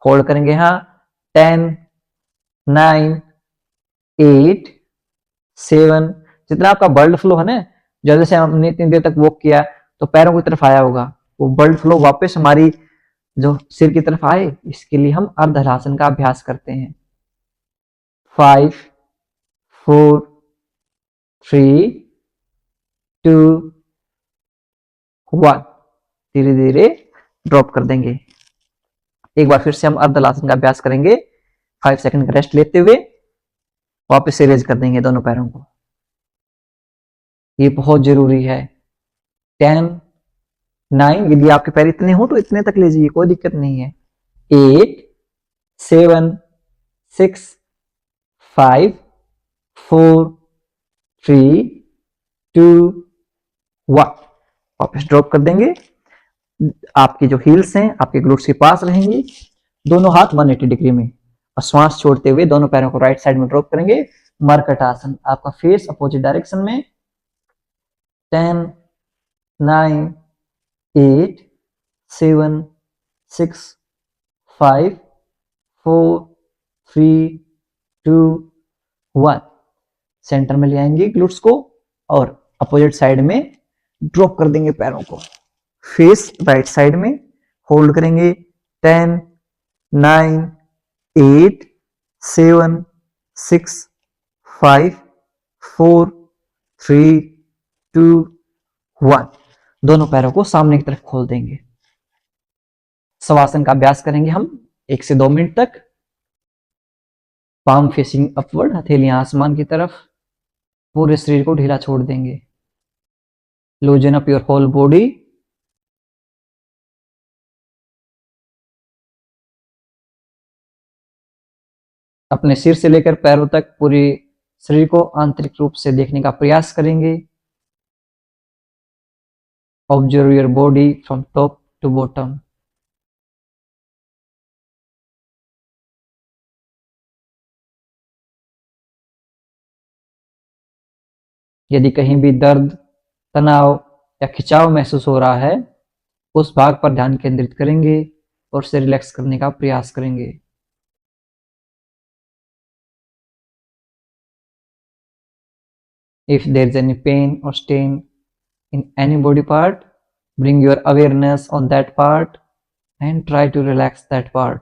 होल्ड करेंगे यहां 10 9 8 7। जितना आपका ब्लड फ्लो है ना, जैसे हमने इतनी देर तक वॉक किया तो पैरों की तरफ आया होगा, वो ब्लड फ्लो वापस हमारी जो सिर की तरफ आए, इसके लिए हम अर्धहलासन का अभ्यास करते हैं। 5 4 3, 2, 1। धीरे धीरे ड्रॉप कर देंगे। एक बार फिर से हम अर्धलासन का अभ्यास करेंगे। 5 सेकंड का रेस्ट लेते हुए वापस से रेज कर देंगे दोनों पैरों को। ये बहुत जरूरी है। 10, 9, यदि आपके पैर इतने हो तो इतने तक ले जाइए, कोई दिक्कत नहीं है। 8, 7, 6, 5, 4, 3, 2, 1। वापस ड्रॉप कर देंगे। आपकी जो हील्स हैं आपके ग्लूट्स के पास रहेंगी, दोनों हाथ 180 डिग्री में, और श्वास छोड़ते हुए दोनों पैरों को राइट साइड में ड्रॉप करेंगे। मरकट आसन, आपका फेस अपोजिट डायरेक्शन में। 10, 9, 8, 7, 6, 5, 4, 3, 2, 1। सेंटर में ले आएंगे ग्लूट्स को और अपोजिट साइड में ड्रॉप कर देंगे पैरों को। फेस राइट साइड में होल्ड करेंगे। 10, 9, 8, 7, 6, 5, 4, 3, 2, 1। दोनों पैरों को सामने की तरफ खोल देंगे। शवासन का अभ्यास करेंगे हम 1 से 2 मिनट तक। पाम फेसिंग अपवर्ड, हथेलियां आसमान की तरफ। पूरे शरीर को ढीला छोड़ देंगे। Loosen up your whole body. अपने सिर से लेकर पैरों तक पूरे शरीर को आंतरिक रूप से देखने का प्रयास करेंगे। Observe your body from top to bottom. यदि कहीं भी दर्द, तनाव या खिंचाव महसूस हो रहा है, उस भाग पर ध्यान केंद्रित करेंगे और उसे रिलैक्स करने का प्रयास करेंगे। If there is any pain or strain in any body part, bring your awareness on that part and try to relax that part.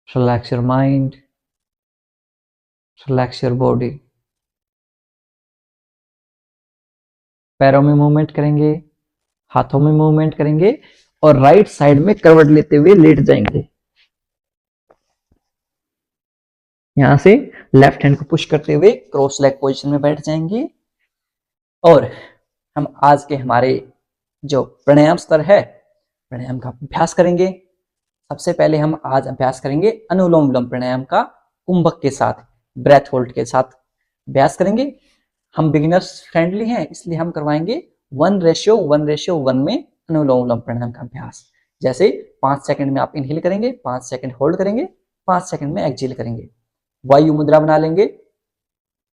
Relax your mind, relax your body. पैरों में मूवमेंट करेंगे, हाथों में movement करेंगे और right side में करवट लेते हुए लेट जाएंगे। यहां से लेफ्ट हैंड को पुश करते हुए क्रॉस लेग पोजीशन में बैठ जाएंगे और हम आज के हमारे जो प्राणायाम स्तर है, प्राणायाम का अभ्यास करेंगे। सबसे पहले हम आज अभ्यास करेंगे अनुलोम विलोम प्राणायाम का, कुंभक के साथ, ब्रेथ होल्ड के साथ अभ्यास करेंगे। हम बिगिनर्स फ्रेंडली हैं, इसलिए हम करवाएंगे 1:1:1 में अनुलोम विलोम प्राणायाम का अभ्यास। जैसे 5 सेकंड में आप इनहेल करेंगे, 5 सेकंड होल्ड करेंगे, 5 सेकंड में एक्सहेल करेंगे। वायु मुद्रा बना लेंगे।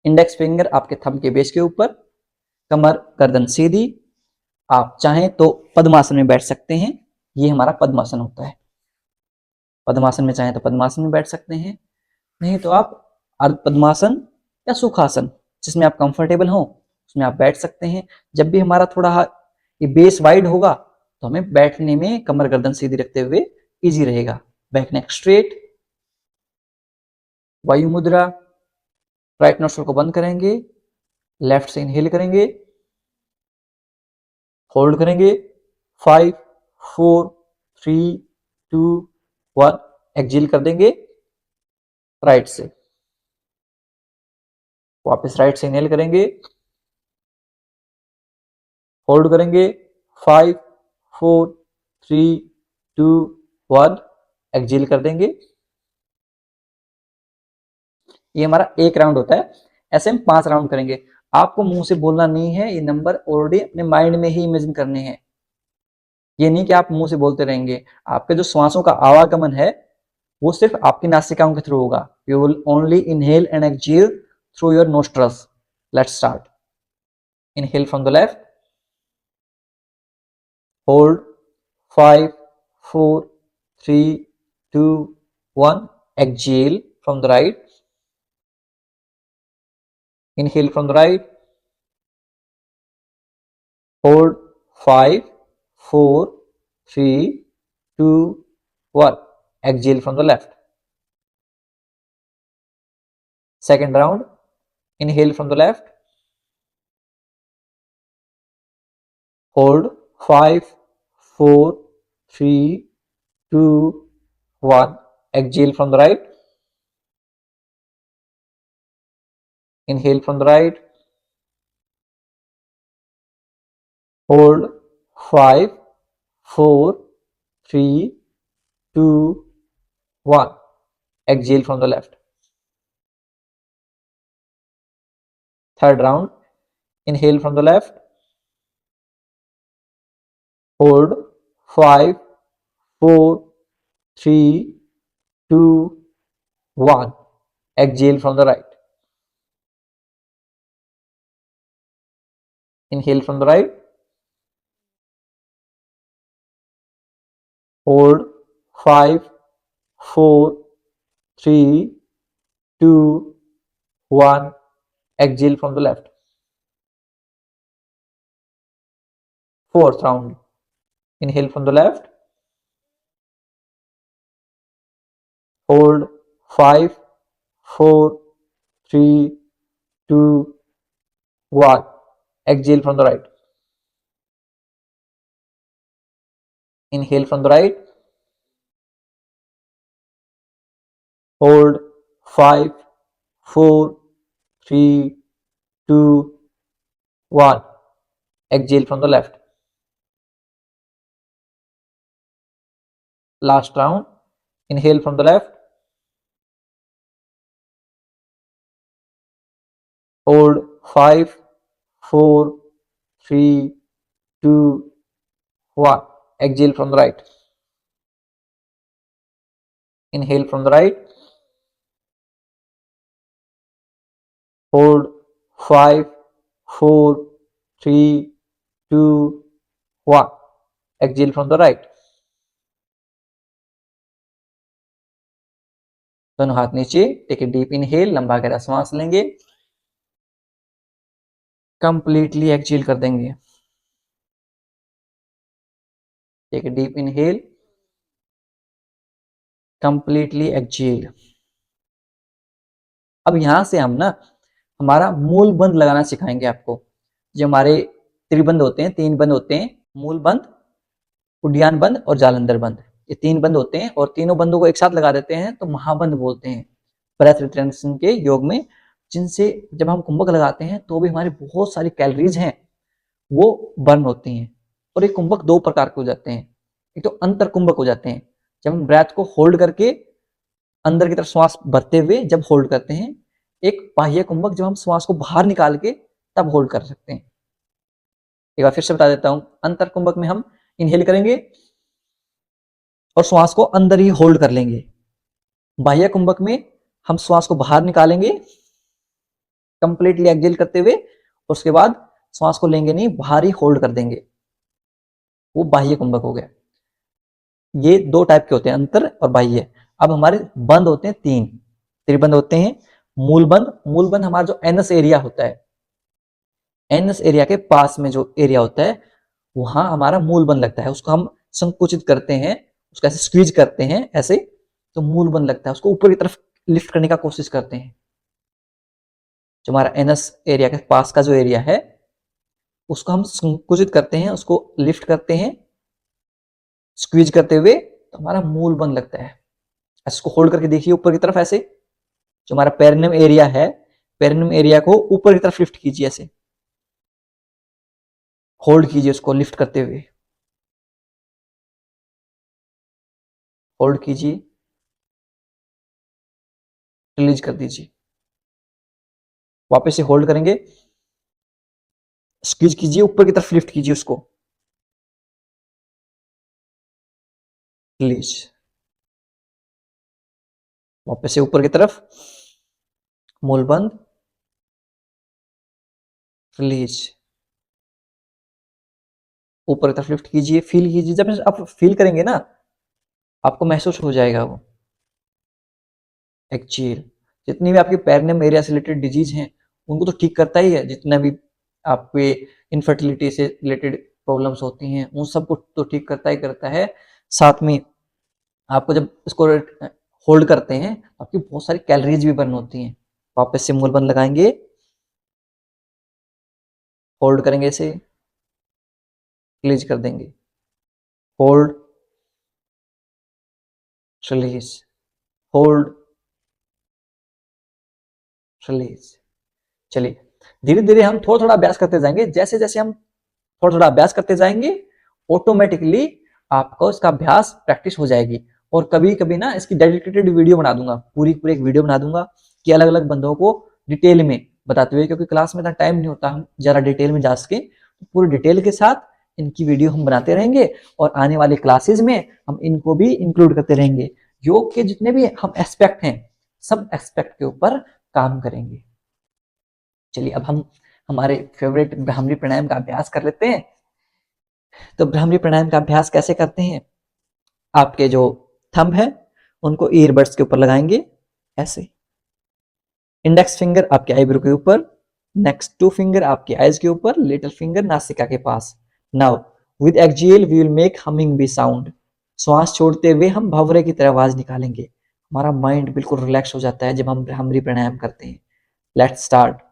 इंडेक्स फिंगर आपके थंब के बेस के ऊपर, कमर गर्दन सीधी। आप चाहें तो पद्मासन में बैठ सकते हैं, ये हमारा पद्मासन होता है। पद्मासन में चाहें तो पद्मासन में बैठ सकते हैं, नहीं तो आप अर्ध पद्मासन या सुखासन, जिसमें आप कंफर्टेबल हो उसमें आप बैठ सकते हैं। जब भी हमारा थोड़ा ये बेस वाइड होगा तो हमें बैठने में कमर गर्दन सीधी रखते हुए इजी रहेगा। Back neck straight. वायु मुद्रा, राइट नोस्ट्रल को बंद करेंगे, लेफ्ट से इनहेल करेंगे, होल्ड करेंगे, 5, 4, 3, 2, 1, एक्सहेल कर देंगे राइट से। वापस राइट से इनहेल करेंगे, होल्ड करेंगे, 5, 4, 3, 2, 1, एक्सहेल कर देंगे। ये हमारा एक राउंड होता है। ऐसे हम 5 राउंड करेंगे। आपको मुंह से बोलना नहीं है, ये नंबर ऑलरेडी अपने माइंड में ही इमेजिन करने हैं। ये नहीं कि आप मुंह से बोलते रहेंगे। आपके जो श्वासों का आवागमन है वो सिर्फ आपकी नासिकाओं के थ्रू होगा। You will only inhale and exhale through your nostrils. Let's start. Inhale from the left, hold, 5, 4, 3, 2, 1, exhale from the right. Inhale from the right, hold, 5, 4, 3, 2, 1. Exhale from the left. Second round. Inhale from the left. Hold. 5, 4, 3, 2, 1. Exhale from the right. Inhale from the right. Hold. 5, 4, 3, 2, 1. Exhale from the left. Third round. Inhale from the left. Hold. 5, 4, 3, 2, 1. Exhale from the right. Inhale from the right. Hold. 5, 4, 3, 2, 1. Exhale from the left. Fourth round. Inhale from the left. Hold. 5, 4, 3, 2, 1. Exhale from the right. Inhale from the right. Hold. 5, 4, 3, 2, 1. Exhale from the left. Last round. Inhale from the left. Hold. 5, 4, 3, 2, 1. Exhale from the right. Inhale from the right. Hold. 5, 4, 3, 2, 1. Exhale from the right. दोनों हाथ नीचे. Take a deep inhale. लंबा गहरा सांस लेंगे. Completely exhale कर देंगे. Take a deep inhale. Completely exhale. अब यहां से हम ना हमारा मूल बंद लगाना सिखाएंगे आपको. जो हमारे त्रिबंध होते हैं, 3 बंद होते हैं. मूल बंद, उड्डयन बंद और जालंधर बंद. ये 3 बंद होते हैं और तीनों बंदों को एक साथ लगा देते हैं तो महाबंद बोलते हैं ब्रेथ रिटेंशन के योग में. जिनसे जब हम कुंभक लगाते हैं तो भी हमारी बहुत सारी कैलोरीज हैं वो बर्न होती हैं. और ये कुंभक 2 प्रकार के हो जाते हैं. एक तो अंतर कुंभक हो जाते हैं जब हम ब्रेथ को होल्ड करके अंदर की तरफ श्वास भरते हुए जब होल्ड करते हैं. एक बाह्य कुंभक जब हम श्वास को बाहर निकाल के तब होल्ड कर सकते हैं. एक बार फिर से बता देता हूं. अंतर कुंभक में हम इनहेल करेंगे और श्वास को अंदर ही होल्ड कर लेंगे. बाह्य कुंभक में हम श्वास को बाहर निकालेंगे कंप्लीटली एक्सहेल करते हुए. उसके बाद श्वास को लेंगे नहीं, बाहर ही होल्ड कर देंगे. वो बाह्य कुंभक हो गया. ये 2 टाइप के होते हैं, अंतर और बाह्य. अब हमारे बंद होते हैं 3 त्रिबंध होते हैं. मूल बंद. मूल बंद हमारा जो एनस एरिया होता है, एनस एरिया के पास में जो एरिया होता है वहां हमारा मूल बंद लगता है. उसको हम संकुचित करते हैं, उसको ऐसे स्क्वीज करते हैं ऐसे, तो मूल बंद लगता है. उसको ऊपर की तरफ लिफ्ट करने का कोशिश करते हैं. जो हमारा एनस एरिया के पास का जो एरिया है उसको हम संकुचित करते हैं, उसको लिफ्ट करते हैं स्क्वीज करते हुए, तो हमारा मूल बंद लगता है. इसको होल्ड करके देखिए ऊपर की तरफ ऐसे. जो हमारा पेरिनियम एरिया है, पेरिनियम एरिया को ऊपर की तरफ लिफ्ट कीजिए ऐसे. होल्ड कीजिए उसको लिफ्ट करते हुए. होल्ड कीजिए, रिलीज कर दीजिए. वापस से होल्ड करेंगे, स्क्वीज कीजिए, ऊपर की तरफ लिफ्ट कीजिए उसको, रिलीज. वापस से ऊपर की तरफ, मूल बंद, रिलीज. ऊपर की तरफ लिफ्ट कीजिए, फील कीजिए. जब आप फील करेंगे ना आपको महसूस हो जाएगा वो एक्सहेल. जितनी भी आपकी पेरिनियम एरिया से रिलेटेड डिजीज हैं उनको तो ठीक करता ही है. जितना भी आपके इनफर्टिलिटी से रिलेटेड प्रॉब्लम्स होती हैं उन सबको तो ठीक करता ही करता है, साथ में आपको जब इसको होल्ड करते हैं आपकी बहुत सारी कैलोरीज भी बर्न होती हैं। वापस से मूल बंद लगाएंगे, होल्ड करेंगे, इसे रिलीज कर देंगे, होल्ड रिलीज, होल्ड रिलीज। चलिए धीरे धीरे हम थोड़ा थोड़ा अभ्यास करते जाएंगे, जैसे जैसे हम थोड़ा थोड़ा अभ्यास करते जाएंगे ऑटोमेटिकली आपको इसका अभ्यास प्रैक्टिस हो जाएगी। और कभी कभी ना इसकी डेडिकेटेड वीडियो बना दूंगा, पूरी पूरी एक वीडियो बना दूंगा कि अलग अलग बंदों को डिटेल में बताते हुए, क्योंकि क्लास में इतना टाइम नहीं होता हम जरा डिटेल में जा सके, तो पूरी डिटेल के साथ इनकी वीडियो हम बनाते रहेंगे और आने वाली क्लासेस में हम इनको भी इंक्लूड करते रहेंगे। योग के जितने भी हम एस्पेक्ट हैं सब एस्पेक्ट के ऊपर काम करेंगे। चलिए अब हम हमारे फेवरेट ब्राह्मणी प्राणायाम का अभ्यास कर लेते हैं। तो ब्राह्मणी प्राणायाम का अभ्यास कैसे करते हैं, आपके जो थंब है उनको ईयरबड्स के ऊपर लगाएंगे ऐसे, इंडेक्स फिंगर आपके आईब्रो के ऊपर, नेक्स्ट टू फिंगर आपके आईज के ऊपर, लिटिल फिंगर नासिका के पास। Now with exhale we will make humming bee sound. श्वास छोड़ते हुए हम भंवरे की तरह आवाज निकालेंगे। हमारा माइंड बिल्कुल रिलैक्स हो जाता है जब हम ब्राह्मणी प्राणायाम करते हैं। Let's start.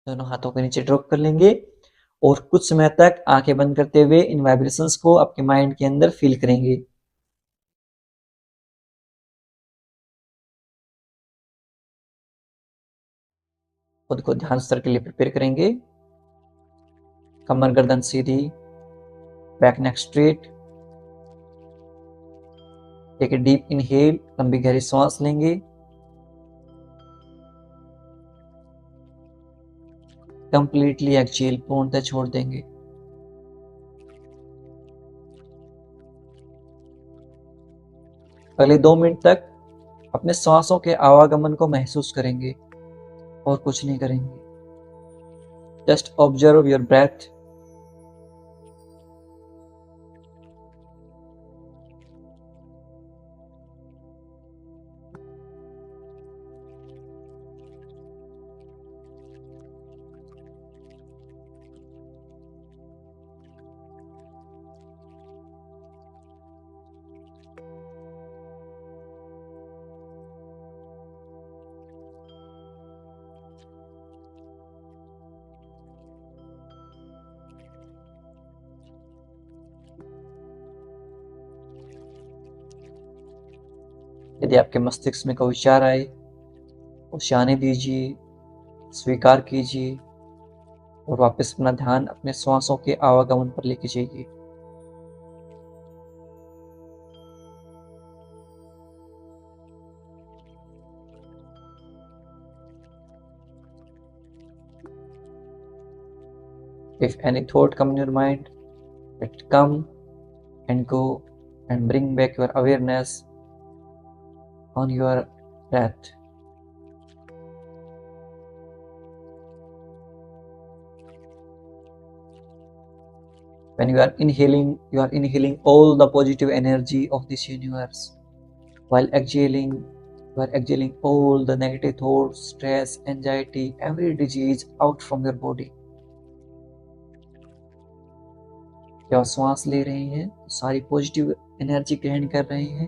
दोनों हाथों को नीचे ड्रॉप कर लेंगे और कुछ समय तक आंखें बंद करते हुए इन वाइब्रेशंस को आपके माइंड के अंदर फील करेंगे। खुद को ध्यान स्तर के लिए प्रिपेयर करेंगे। कमर गर्दन सीधी, back neck straight. Take a deep inhale, लंबी गहरी सांस लेंगे। कंप्लीटली एक्सहेल, पूर्णतः छोड़ देंगे। अगले 2 मिनट तक अपने सांसों के आवागमन को महसूस करेंगे और कुछ नहीं करेंगे। Just observe your breath. यदि आपके मस्तिष्क में कोई विचार आए उसे आने दीजिए, स्वीकार कीजिए और वापस अपना ध्यान अपने श्वासों के आवागमन पर लेके जाइए। If any thought come in your mind, let it come and go and bring back your awareness on your breath. When you are inhaling all the positive energy of this universe. While exhaling, you are exhaling all the negative thoughts, stress, anxiety, every disease out from your body. जब आप श्वास ले रहे हैं तो सारी positive energy ग्रहण कर रहे हैं,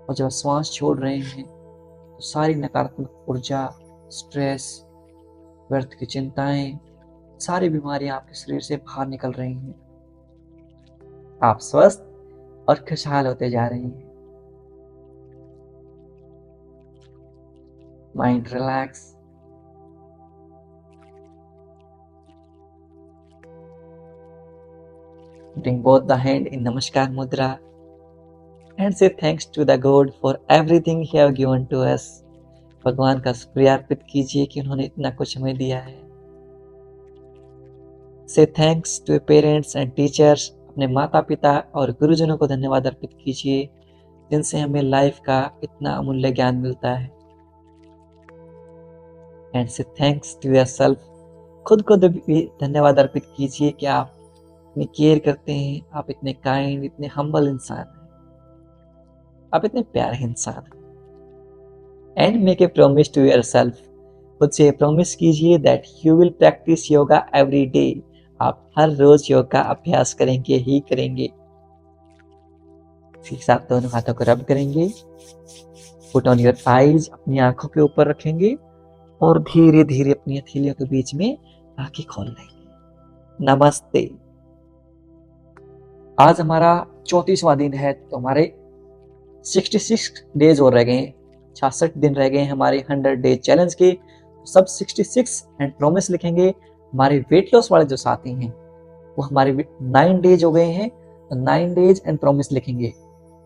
और जब आप श्वास छोड़ रहे हैं तो सारी नकारात्मक ऊर्जा, स्ट्रेस, व्यर्थ की चिंताएं, सारी बीमारियां आपके शरीर से बाहर निकल रही हैं। आप स्वस्थ और खुशहाल होते जा रहे हैं। Mind relax. Bring both the hand in Namaskar Mudra and say thanks to the God for everything He have given to us. भगवान का शुक्रिया अर्पित कीजिए कि उन्होंने इतना कुछ हमें दिया है। Say thanks to your parents and teachers. अपने माता पिता और गुरुजनों को धन्यवाद अर्पित कीजिए जिनसे हमें लाइफ का इतना अमूल्य ज्ञान मिलता है। And say thanks to yourself. खुद को भी धन्यवाद अर्पित कीजिए कि आप इतनी केयर करते हैं, आप इतने काइंड, इतने हम्बल इंसान हैं, आप इतने प्यारे इंसान हैं। And make a promise to yourself. खुद से प्रॉमिस कीजिए that you will practice yoga every day. आप हर रोज योग का अभ्यास करेंगे ही करेंगे। इसके साथ दोनों हाथों को रब करेंगे। पुट ऑन योर आईज, अपनी आंखों के ऊपर रखेंगे और धीरे धीरे अपनी हथेलियों के बीच में आंखें खोल लेंगे। नमस्ते। आज हमारा 34वां दिन है, तो हमारे 66 डेज और रह गए हैं। 66 दिन रह गए हैं हमारे 100 डे चैलेंज के। सब 66 एंड प्रॉमिस लिखेंगे। हमारे वेट लॉस वाले जो साथी हैं वो हमारे 9 डेज हो गए हैं, तो 9 डेज एंड प्रॉमिस लिखेंगे।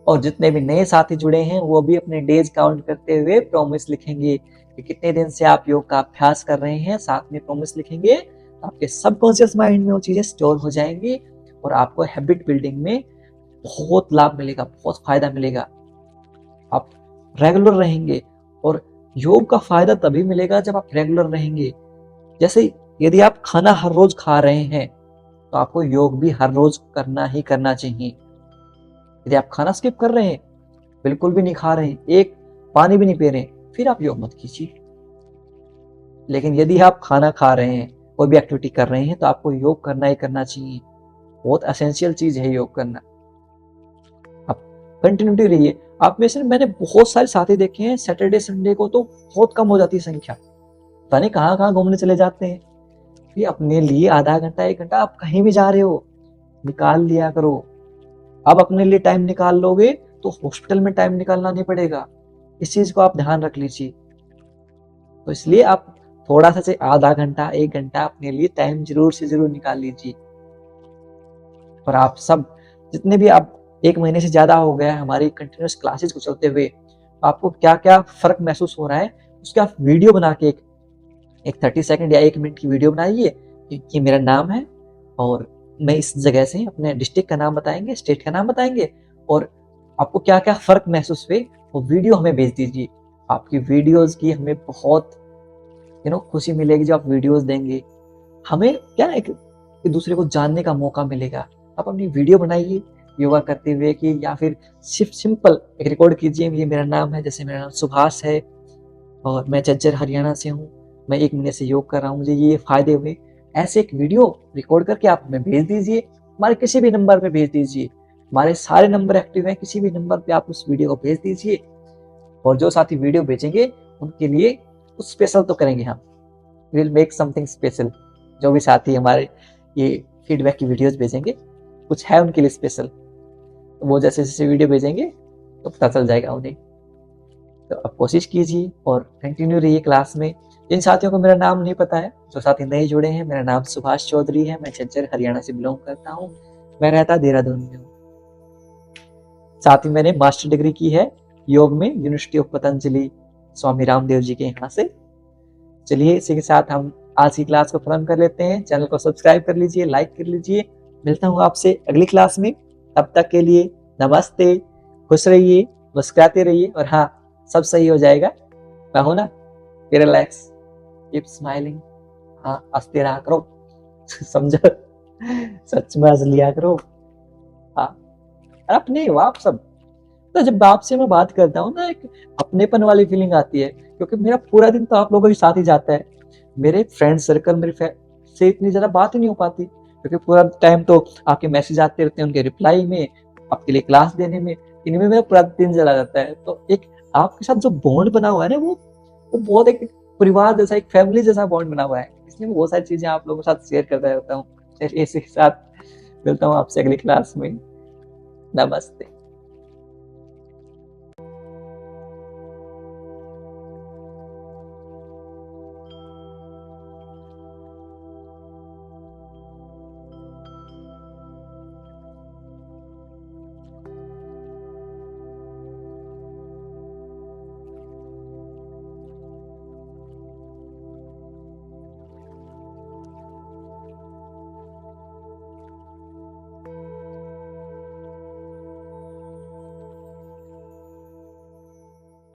और जितने भी नए साथी जुड़े हैं वो भी अपने डेज काउंट करते हुए प्रॉमिस लिखेंगे कि कितने दिन से आप योग का अभ्यास कर रहे हैं। साथ में प्रॉमिस लिखेंगे, आपके सबकॉन्शियस माइंड में वो चीजें स्टोर हो जाएंगी और आपको हैबिट बिल्डिंग में बहुत लाभ मिलेगा, बहुत फायदा मिलेगा। आप रेगुलर रहेंगे और योग का फायदा तभी मिलेगा जब आप रेगुलर रहेंगे। जैसे यदि आप खाना हर रोज खा रहे हैं तो आपको योग भी हर रोज करना ही करना चाहिए। यदि आप खाना स्किप कर रहे हैं, बिल्कुल भी नहीं खा रहे हैं, एक पानी भी नहीं पी रहे हैं, फिर आप योग मत कीजिए। लेकिन यदि आप खाना खा रहे हैं, कोई भी एक्टिविटी कर रहे हैं, तो आपको योग करना ही करना चाहिए। बहुत एसेंशियल चीज है योग करना। आप कंटिन्यूटी रहिए। आप में से मैंने बहुत सारे साथी देखे हैं, सैटरडे संडे को तो बहुत कम हो जाती है संख्या, पता नहीं कहाँ कहाँ घूमने चले जाते हैं। फिर अपने लिए आधा घंटा 1 घंटा आप कहीं भी जा रहे हो, निकाल लिया करो। अब अपने लिए टाइम निकाल लोगे तो हॉस्पिटल में टाइम निकालना नहीं पड़ेगा। इस चीज को आप ध्यान रख लीजिए। तो इसलिए आप थोड़ा सा से आधा घंटा 1 घंटा अपने लिए टाइम जरूर से जरूर निकाल लीजिए। और आप सब जितने भी आप 1 महीने से ज्यादा हो गया है हमारी कंटिन्यूस क्लासेस को चलते हुए, आपको क्या क्या फर्क महसूस हो रहा है उसका आप वीडियो बना के एक 30 सेकंड या 1 मिनट की वीडियो बनाइए कि मेरा नाम है और मैं इस जगह से, अपने डिस्ट्रिक्ट का नाम बताएंगे, स्टेट का नाम बताएंगे और आपको क्या क्या फर्क महसूस हुए वो वीडियो हमें भेज दीजिए। आपकी वीडियोस की हमें बहुत खुशी मिलेगी। जो आप वीडियोस देंगे हमें क्या एक दूसरे को जानने का मौका मिलेगा। आप अपनी वीडियो बनाइए योगा करते हुए कि, या फिर सिर्फ सिंपल एक रिकॉर्ड कीजिए, ये मेरा नाम है, जैसे मेरा नाम सुभाष है और मैं झज्जर हरियाणा से हूँ, मैं 1 महीने से योग कर रहा हूँ, मुझे ये फायदे हुए। ऐसे एक वीडियो रिकॉर्ड करके आप हमें भेज दीजिए, हमारे किसी भी नंबर पे भेज दीजिए। हमारे सारे नंबर एक्टिव हैं, किसी भी नंबर पे आप उस वीडियो को भेज दीजिए। और जो साथी वीडियो भेजेंगे उनके लिए कुछ स्पेशल तो करेंगे हम, विल मेक समथिंग स्पेशल। जो भी साथी हमारे ये फीडबैक की वीडियोस भेजेंगे कुछ है उनके लिए स्पेशल, तो वो जैसे जैसे वीडियो भेजेंगे तो पता चल जाएगा उन्हें। तो आप कोशिश कीजिए और कंटिन्यू रहिए क्लास में। जिन साथियों को मेरा नाम नहीं पता है, जो साथी नए जुड़े हैं, मेरा नाम सुभाष चौधरी है, मैं झज्जर हरियाणा से बिलोंग करता हूँ, मैं रहता देहरादून में हूँ। साथ ही मैंने मास्टर डिग्री की है योग में यूनिवर्सिटी ऑफ पतंजलि स्वामी रामदेव जी के यहाँ से। चलिए इसी के साथ हम आज की क्लास को खत्म कर लेते हैं। चैनल को सब्सक्राइब कर लीजिए, लाइक कर लीजिए। मिलता हूँ आपसे अगली क्लास में। तब तक के लिए नमस्ते, खुश रहिए, मुस्कुराते रहिए और हाँ, सब सही हो जाएगा। मैं हूं ना, रिलैक्स, कीप स्माइलिंग। हाँ, हंसते रहा करो समझो, सच में हंस लिया करो। हाँ, अपने आप सब। तो जब आपसे मैं बात करता हूँ ना, एक अपनेपन वाली फीलिंग आती है, क्योंकि मेरा पूरा दिन तो आप लोगों के साथ ही जाता है। मेरे फ्रेंड सर्कल, मेरे से इतनी ज्यादा बात ही नहीं हो पाती। क्योंकि पूरा टाइम तो आपके मैसेज आते रहते हैं, उनके रिप्लाई में, आपके लिए क्लास देने में, इनमें मेरा पूरा दिन चला जाता है। तो एक आपके साथ जो बॉन्ड बना हुआ है ना, वो बहुत एक परिवार जैसा, एक फैमिली जैसा बॉन्ड बना हुआ है, इसलिए मैं बहुत सारी चीजें आप लोगों के साथ शेयर करता रहता हूँ। चलिए इसी के साथ मिलता हूँ आपसे अगली क्लास में। नमस्ते।